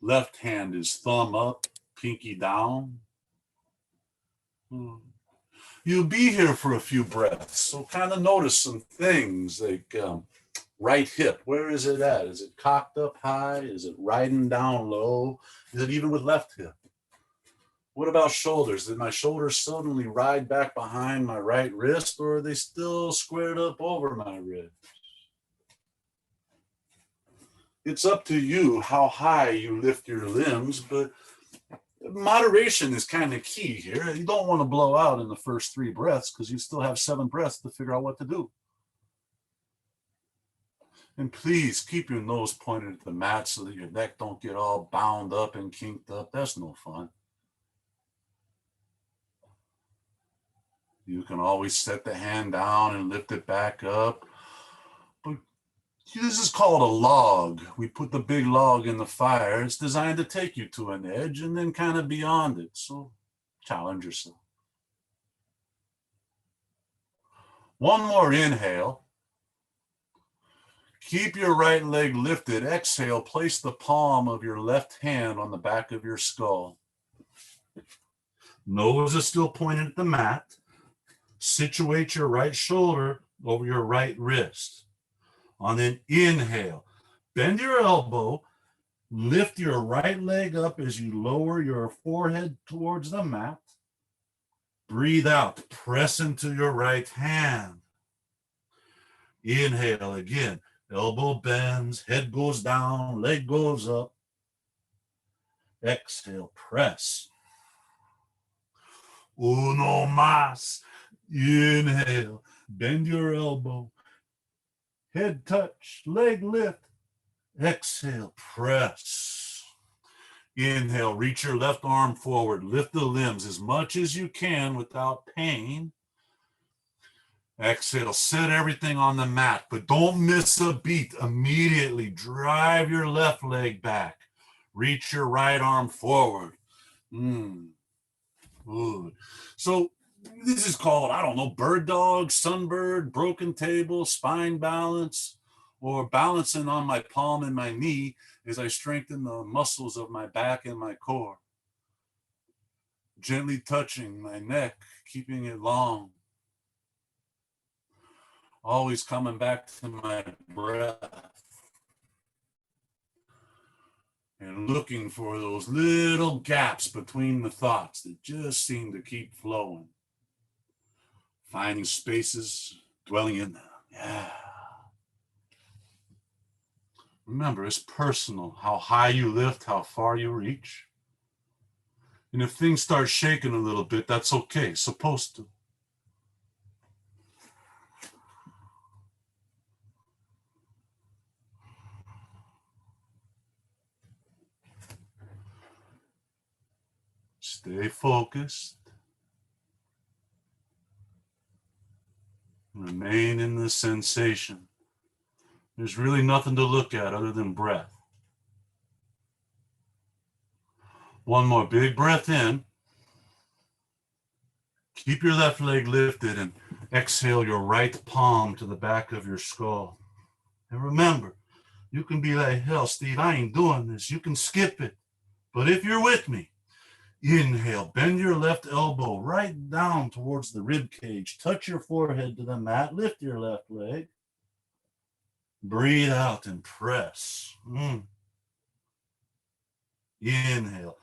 [SPEAKER 1] Left hand is thumb up, pinky down. You'll be here for a few breaths, so kind of notice some things like right hip. Where is it at? Is it cocked up high? Is it riding down low? Is it even with left hip? What about shoulders? Did my shoulders suddenly ride back behind my right wrist, or are they still squared up over my ribs? It's up to you how high you lift your limbs, but moderation is kind of key here. You don't want to blow out in the first 3 breaths because you still have 7 breaths to figure out what to do. And please keep your nose pointed at the mat so that your neck don't get all bound up and kinked up. That's no fun. You can always set the hand down and lift it back up. But this is called a log. We put the big log in the fire. It's designed to take you to an edge and then kind of beyond it. So challenge yourself. One more inhale. Keep your right leg lifted. Exhale, place the palm of your left hand on the back of your skull. Nose is still pointed at the mat. Situate your right shoulder over your right wrist. On an inhale, bend your elbow, lift your right leg up as you lower your forehead towards the mat. Breathe out, press into your right hand. Inhale again, elbow bends, head goes down, leg goes up. Exhale, press. Uno más. Inhale, bend your elbow, head touch, leg lift. Exhale, press. Inhale, reach your left arm forward, lift the limbs as much as you can without pain. Exhale, set everything on the mat, but don't miss a beat. Immediately drive your left leg back. Reach your right arm forward. Good. So this is called, I don't know, bird dog, sunbird, broken table, spine balance, or balancing on my palm and my knee as I strengthen the muscles of my back and my core. Gently touching my neck, keeping it long. Always coming back to my breath. And looking for those little gaps between the thoughts that just seem to keep flowing. Finding spaces, dwelling in them. Yeah. Remember, it's personal. How high you lift, how far you reach. And if things start shaking a little bit, that's okay. It's supposed to. Stay focused. Remain in the sensation. There's really nothing to look at other than breath. One more big breath in. Keep your left leg lifted and exhale your right palm to the back of your skull. And remember, you can be like, hell, Steve, I ain't doing this. You can skip it. But if you're with me, inhale, bend your left elbow right down towards the rib cage. Touch your forehead to the mat. Lift your left leg. Breathe out and press. Inhale.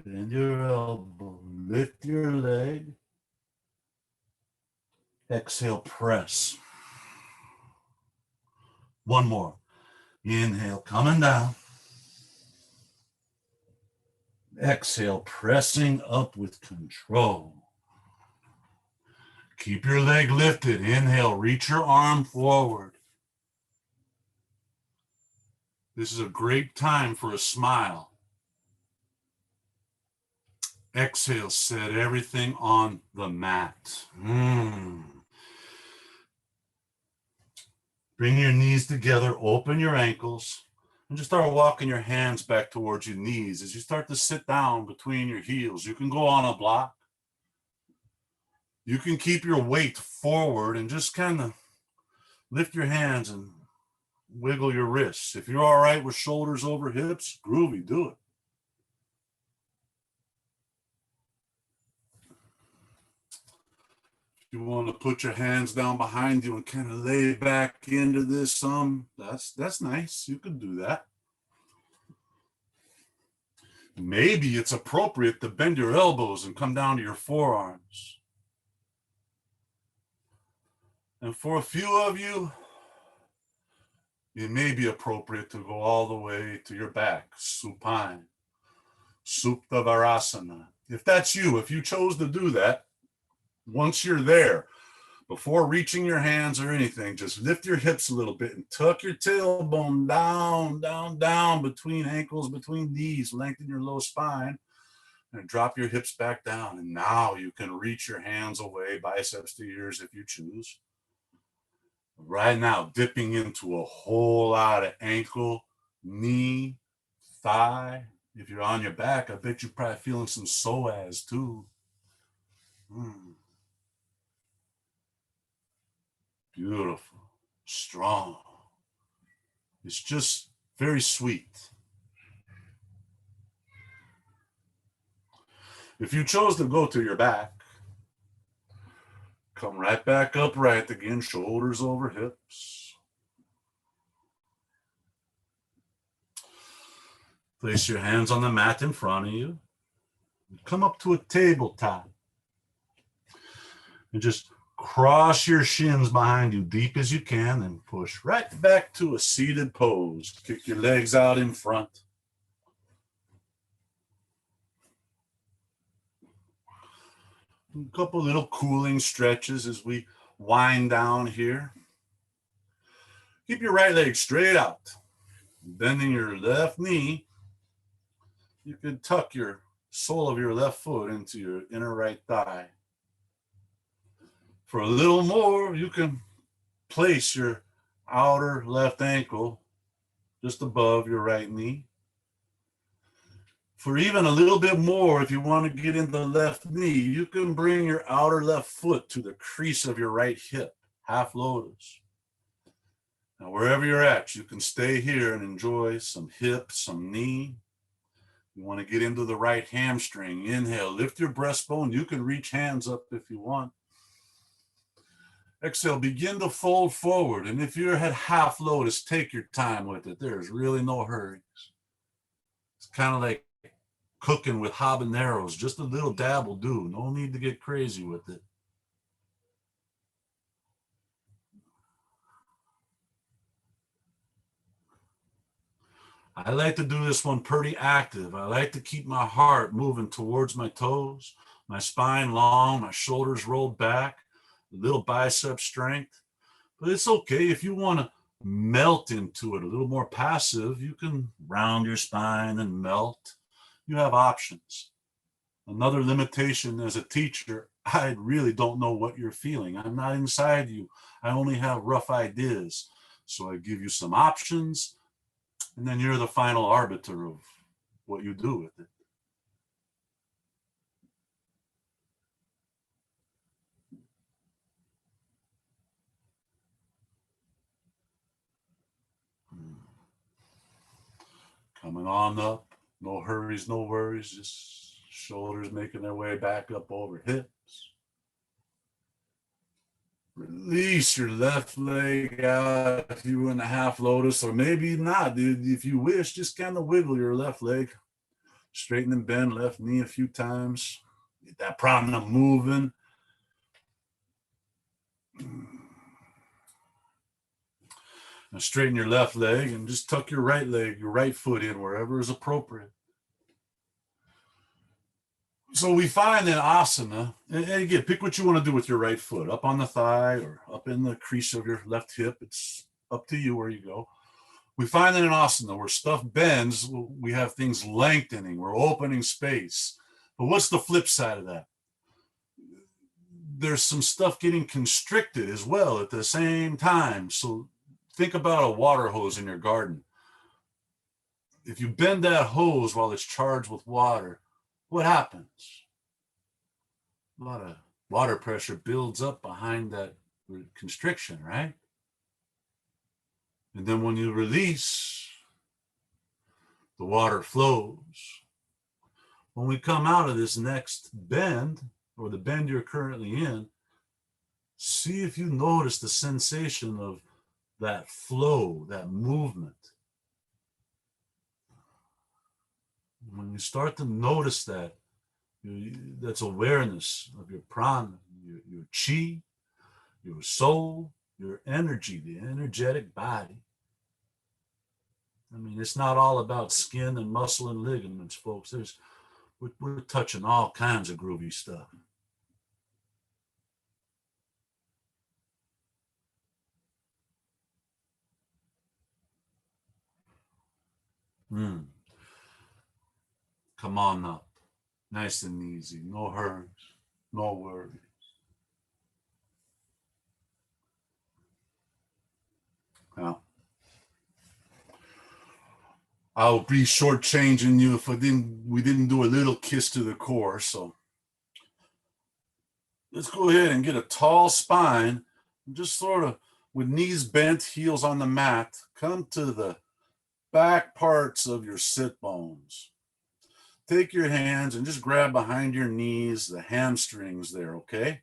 [SPEAKER 1] Bend your elbow. Lift your leg. Exhale, press. One more. Inhale, coming down. Exhale, pressing up with control. Keep your leg lifted. Inhale, reach your arm forward. This is a great time for a smile. Exhale, set everything on the mat. Bring your knees together, open your ankles, and just start walking your hands back towards your knees. As you start to sit down between your heels, you can go on a block. You can keep your weight forward and just kind of lift your hands and wiggle your wrists. If you're all right with shoulders over hips, groovy, do it. You want to put your hands down behind you and kind of lay back into this that's nice. You can do that. Maybe it's appropriate to bend your elbows and come down to your forearms. And for a few of you, it may be appropriate to go all the way to your back, supine, supta varasana. If that's you, if you chose to do that, once you're there, before reaching your hands or anything, just lift your hips a little bit and tuck your tailbone down, down, down between ankles, between knees, lengthen your low spine, and drop your hips back down. And now you can reach your hands away, biceps to ears if you choose. Right now, dipping into a whole lot of ankle, knee, thigh. If you're on your back, I bet you're probably feeling some psoas too. Beautiful, strong. It's just very sweet. If you chose to go to your back, come right back upright again, shoulders over hips. Place your hands on the mat in front of you. Come up to a tabletop. And just cross your shins behind you deep as you can and push right back to a seated pose. Kick your legs out in front. A couple little cooling stretches as we wind down here. Keep your right leg straight out. Bending your left knee. You can tuck your sole of your left foot into your inner right thigh. For a little more, you can place your outer left ankle just above your right knee. For even a little bit more, if you want to get into the left knee, you can bring your outer left foot to the crease of your right hip, half lotus. Now, wherever you're at, you can stay here and enjoy some hip, some knee. You want to get into the right hamstring. Inhale, lift your breastbone. You can reach hands up if you want. Exhale, begin to fold forward. And if you're at half lotus, take your time with it. There's really no hurries. It's kind of like cooking with habaneros. Just a little dab will do. No need to get crazy with it. I like to do this one pretty active. I like to keep my heart moving towards my toes, my spine long, my shoulders rolled back, a little bicep strength. But it's okay if you want to melt into it, a little more passive, you can round your spine and melt. You have options. Another limitation as a teacher, I really don't know what you're feeling. I'm not inside you. I only have rough ideas. So I give you some options, and then you're the final arbiter of what you do with it. Coming on up, no hurries, no worries, just shoulders making their way back up over hips. Release your left leg out if you were in a half lotus, or maybe not, dude. If you wish, just kind of wiggle your left leg. Straighten and bend left knee a few times. Get that prana moving. Now straighten your left leg and just tuck your right leg, your right foot in wherever is appropriate. So we find in asana, and again, pick what you want to do with your right foot, up on the thigh or up in the crease of your left hip. It's up to you where you go. We find that in asana, where stuff bends, we have things lengthening, we're opening space. But what's the flip side of that? There's some stuff getting constricted as well at the same time. So think about a water hose in your garden. If you bend that hose while it's charged with water, what happens? A lot of water pressure builds up behind that constriction, right? And then when you release, the water flows. When we come out of this next bend, or the bend you're currently in, see if you notice the sensation of that flow, that movement. When you start to notice that, that's awareness of your prana, your chi, your soul, your energy, the energetic body. I mean, it's not all about skin and muscle and ligaments, folks. We're touching all kinds of groovy stuff. Come on up. Nice and easy. No hurries. No worries. Now, I'll be shortchanging you if we didn't do a little kiss to the core. So let's go ahead and get a tall spine. Just sort of with knees bent, heels on the mat, come to the back parts of your sit bones. Take your hands and just grab behind your knees, the hamstrings there, okay?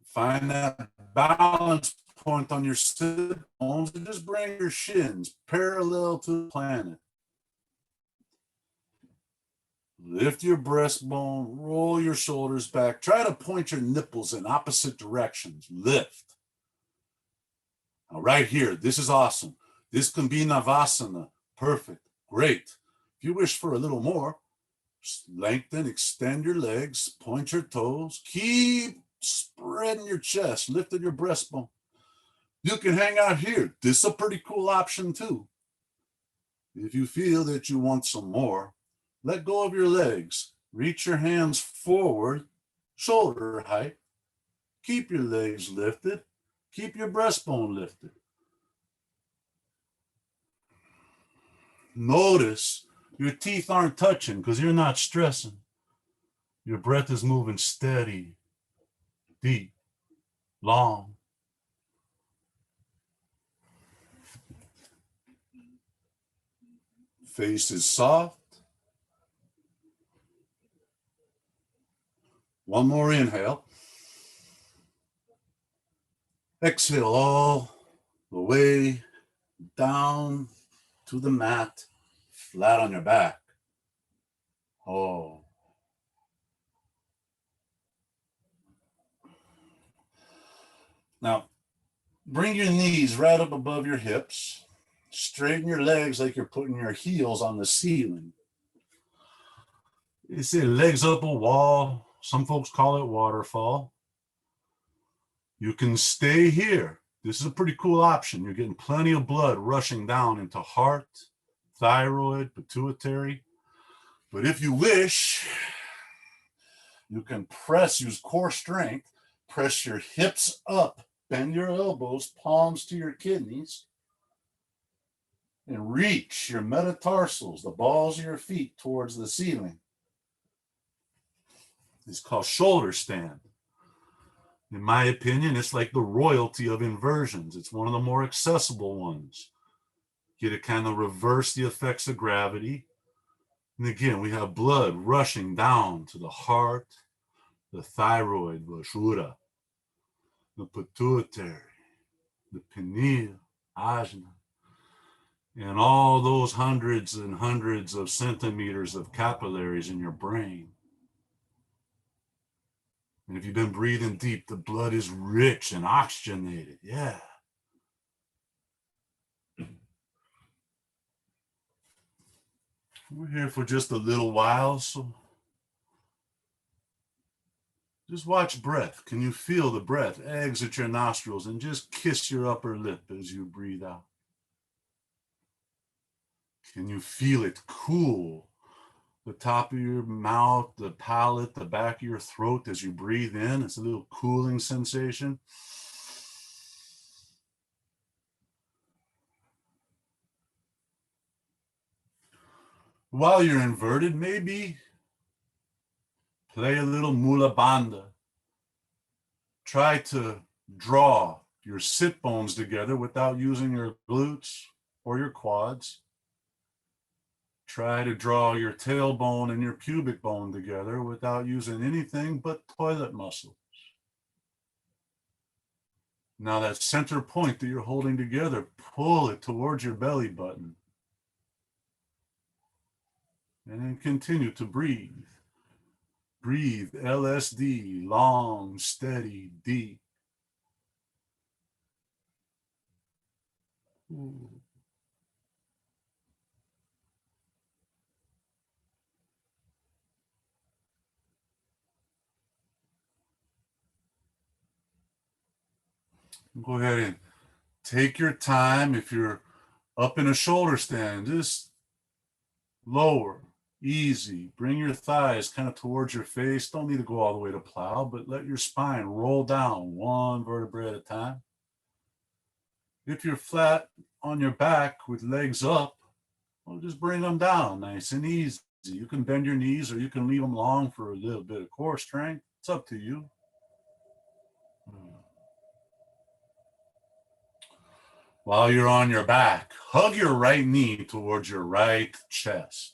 [SPEAKER 1] Find that balance point on your sit bones and just bring your shins parallel to the planet. Lift your breastbone, roll your shoulders back. Try to point your nipples in opposite directions. Lift. Now right here, this is awesome. This can be Navasana. Perfect. Great. If you wish for a little more, lengthen, extend your legs, point your toes, keep spreading your chest, lifting your breastbone. You can hang out here. This is a pretty cool option too. If you feel that you want some more, let go of your legs. Reach your hands forward, shoulder height. Keep your legs lifted. Keep your breastbone lifted. Notice your teeth aren't touching because you're not stressing. Your breath is moving steady, deep, long. Face is soft. One more inhale. Exhale all the way down to the mat, flat on your back. Oh. Now, bring your knees right up above your hips. Straighten your legs like you're putting your heels on the ceiling. You say legs up a wall. Some folks call it waterfall. You can stay here. This is a pretty cool option. You're getting plenty of blood rushing down into heart, thyroid, pituitary. But if you wish, you can use core strength, press your hips up, bend your elbows, palms to your kidneys, and reach your metatarsals, the balls of your feet, towards the ceiling. It's called shoulder stand. In my opinion, it's like the royalty of inversions. It's one of the more accessible ones. Get to kind of reverse the effects of gravity. And again, we have blood rushing down to the heart, the thyroid, Vajra, the pituitary, the pineal, ajna, and all those hundreds and hundreds of centimeters of capillaries in your brain. And if you've been breathing deep, the blood is rich and oxygenated. Yeah. We're here for just a little while, so Just watch breath. Can you feel the breath exit your nostrils and just kiss your upper lip as you breathe out? Can you feel it cool the top of your mouth, the palate, the back of your throat as you breathe in? It's a little cooling sensation. While you're inverted, maybe play a little mula bandha. Try to draw your sit bones together without using your glutes or your quads. Try to draw your tailbone and your pubic bone together without using anything but toilet muscles. Now that center point that you're holding together, pull it towards your belly button. And then continue to breathe. Breathe, LSD, long, steady, deep. Ooh. Go ahead and take your time. If you're up in a shoulder stand, just lower, easy. Bring your thighs kind of towards your face. Don't need to go all the way to plow, but let your spine roll down one vertebrae at a time. If you're flat on your back with legs up, well, just bring them down nice and easy. You can bend your knees or you can leave them long for a little bit of core strength. It's up to you. While you're on your back, hug your right knee towards your right chest.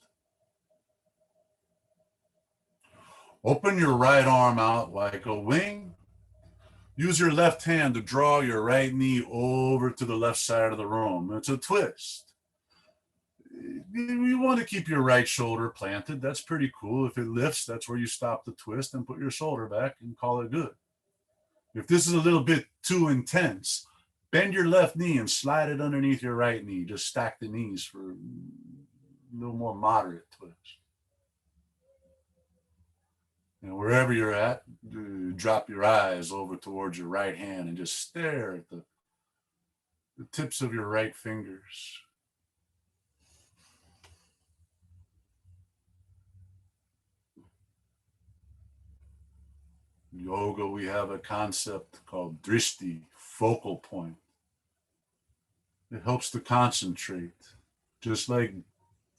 [SPEAKER 1] Open your right arm out like a wing. Use your left hand to draw your right knee over to the left side of the room. It's a twist. You want to keep your right shoulder planted. That's pretty cool. If it lifts, that's where you stop the twist and put your shoulder back and call it good. If this is a little bit too intense, bend your left knee and slide it underneath your right knee. Just stack the knees for a little more moderate twist. And wherever you're at, drop your eyes over towards your right hand and just stare at the tips of your right fingers. In yoga, we have a concept called Dristy, focal point. It helps to concentrate, just like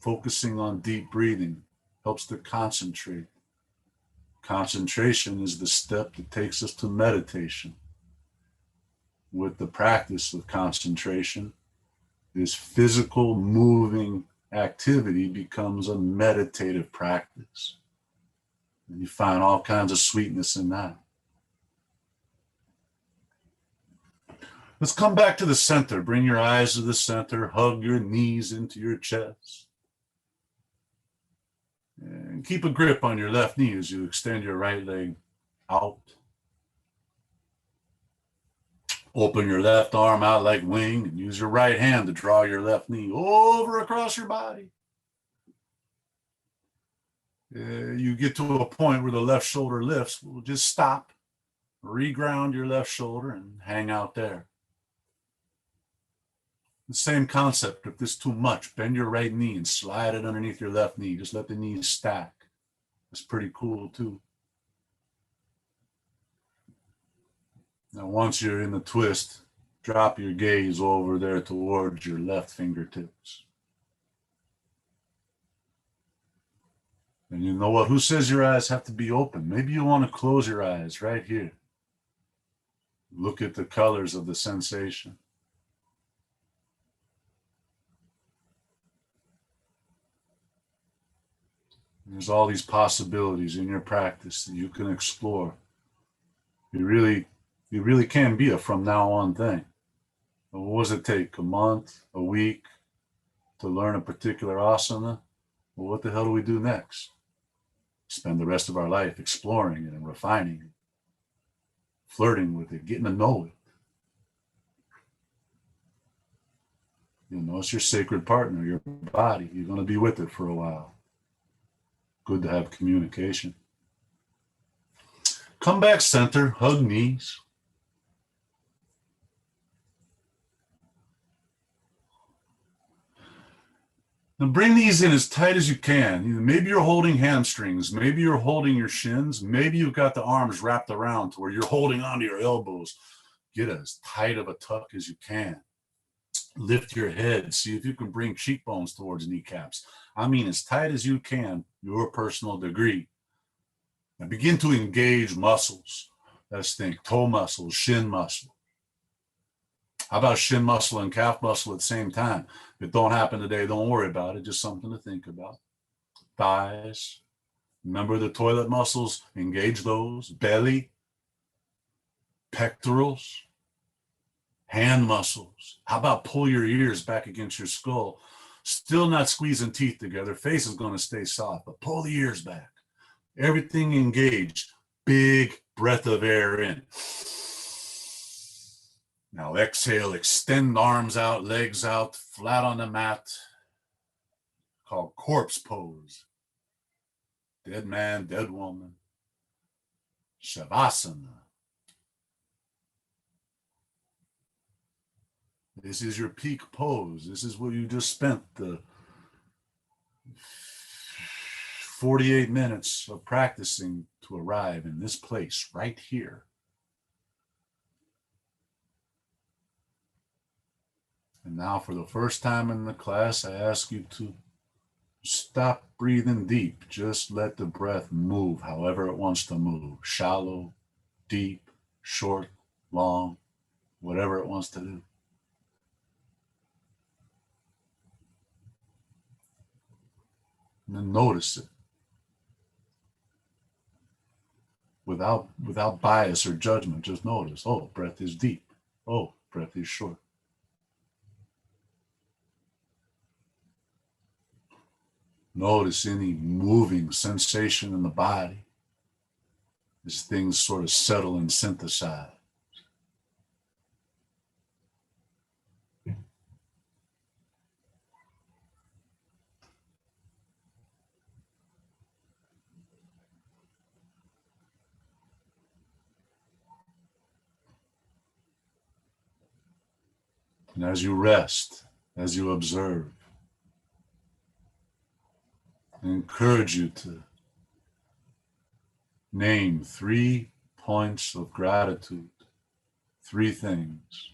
[SPEAKER 1] focusing on deep breathing helps to concentrate. Concentration is the step that takes us to meditation. With the practice of concentration, this physical moving activity becomes a meditative practice. And you find all kinds of sweetness in that. Let's come back to the center. Bring your eyes to the center. Hug your knees into your chest. And keep a grip on your left knee as you extend your right leg out. Open your left arm out like wing and use your right hand to draw your left knee over across your body. You get to a point where the left shoulder lifts, we'll just stop, reground your left shoulder and hang out there. The same concept. If this is too much, bend your right knee and slide it underneath your left knee. Just let the knees stack. That's pretty cool too. Now, once you're in the twist, drop your gaze over there towards your left fingertips. And you know what? Who says your eyes have to be open? Maybe you want to close your eyes right here. Look at the colors of the sensation. There's all these possibilities in your practice that you can explore. You really can be a from now on thing. What does it take? A month, a week to learn a particular asana? Well, what the hell do we do next? Spend the rest of our life exploring it and refining it, flirting with it, getting to know it. You know, it's your sacred partner, your body. You're going to be with it for a while. Good to have communication. Come back center, hug knees. And bring these in as tight as you can. Maybe you're holding hamstrings. Maybe you're holding your shins. Maybe you've got the arms wrapped around to where you're holding onto your elbows. Get as tight of a tuck as you can. Lift your head. See if you can bring cheekbones towards kneecaps. I mean, as tight as you can, your personal degree. And begin to engage muscles. Let's think toe muscle, shin muscle. How about shin muscle and calf muscle at the same time? If it don't happen today, don't worry about it. Just something to think about. Thighs. Remember the toilet muscles? Engage those. Belly. Pectorals. Hand muscles. How about pull your ears back against your skull? Still not squeezing teeth together. Face is going to stay soft, but pull the ears back. Everything engaged. Big breath of air in. Now exhale, extend arms out, legs out, flat on the mat. Called corpse pose. Dead man, dead woman. Shavasana. This is your peak pose. This is what you just spent the 48 minutes of practicing to arrive in this place right here. And now for the first time in the class, I ask you to stop breathing deep. Just let the breath move however it wants to move. Shallow, deep, short, long, whatever it wants to do. And then notice it. Without bias or judgment, just notice. Oh, breath is deep. Oh, breath is short. Notice any moving sensation in the body as things sort of settle and synthesize. And as you rest, as you observe, I encourage you to name 3 points of gratitude, 3 things.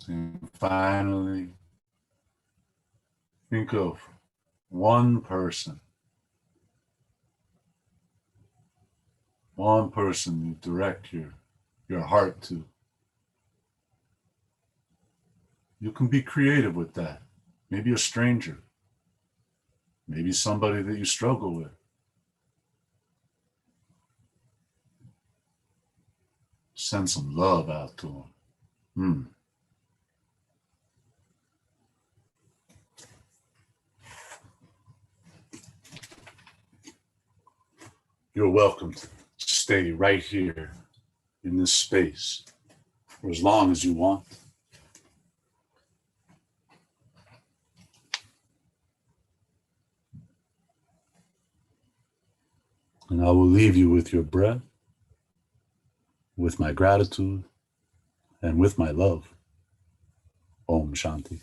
[SPEAKER 1] And finally, think of one person you direct your heart to. You can be creative with that. Maybe a stranger, maybe somebody that you struggle with. Send some love out to them. You're welcome to stay right here in this space for as long as you want. And I will leave you with your breath, with my gratitude, and with my love. Om Shanti.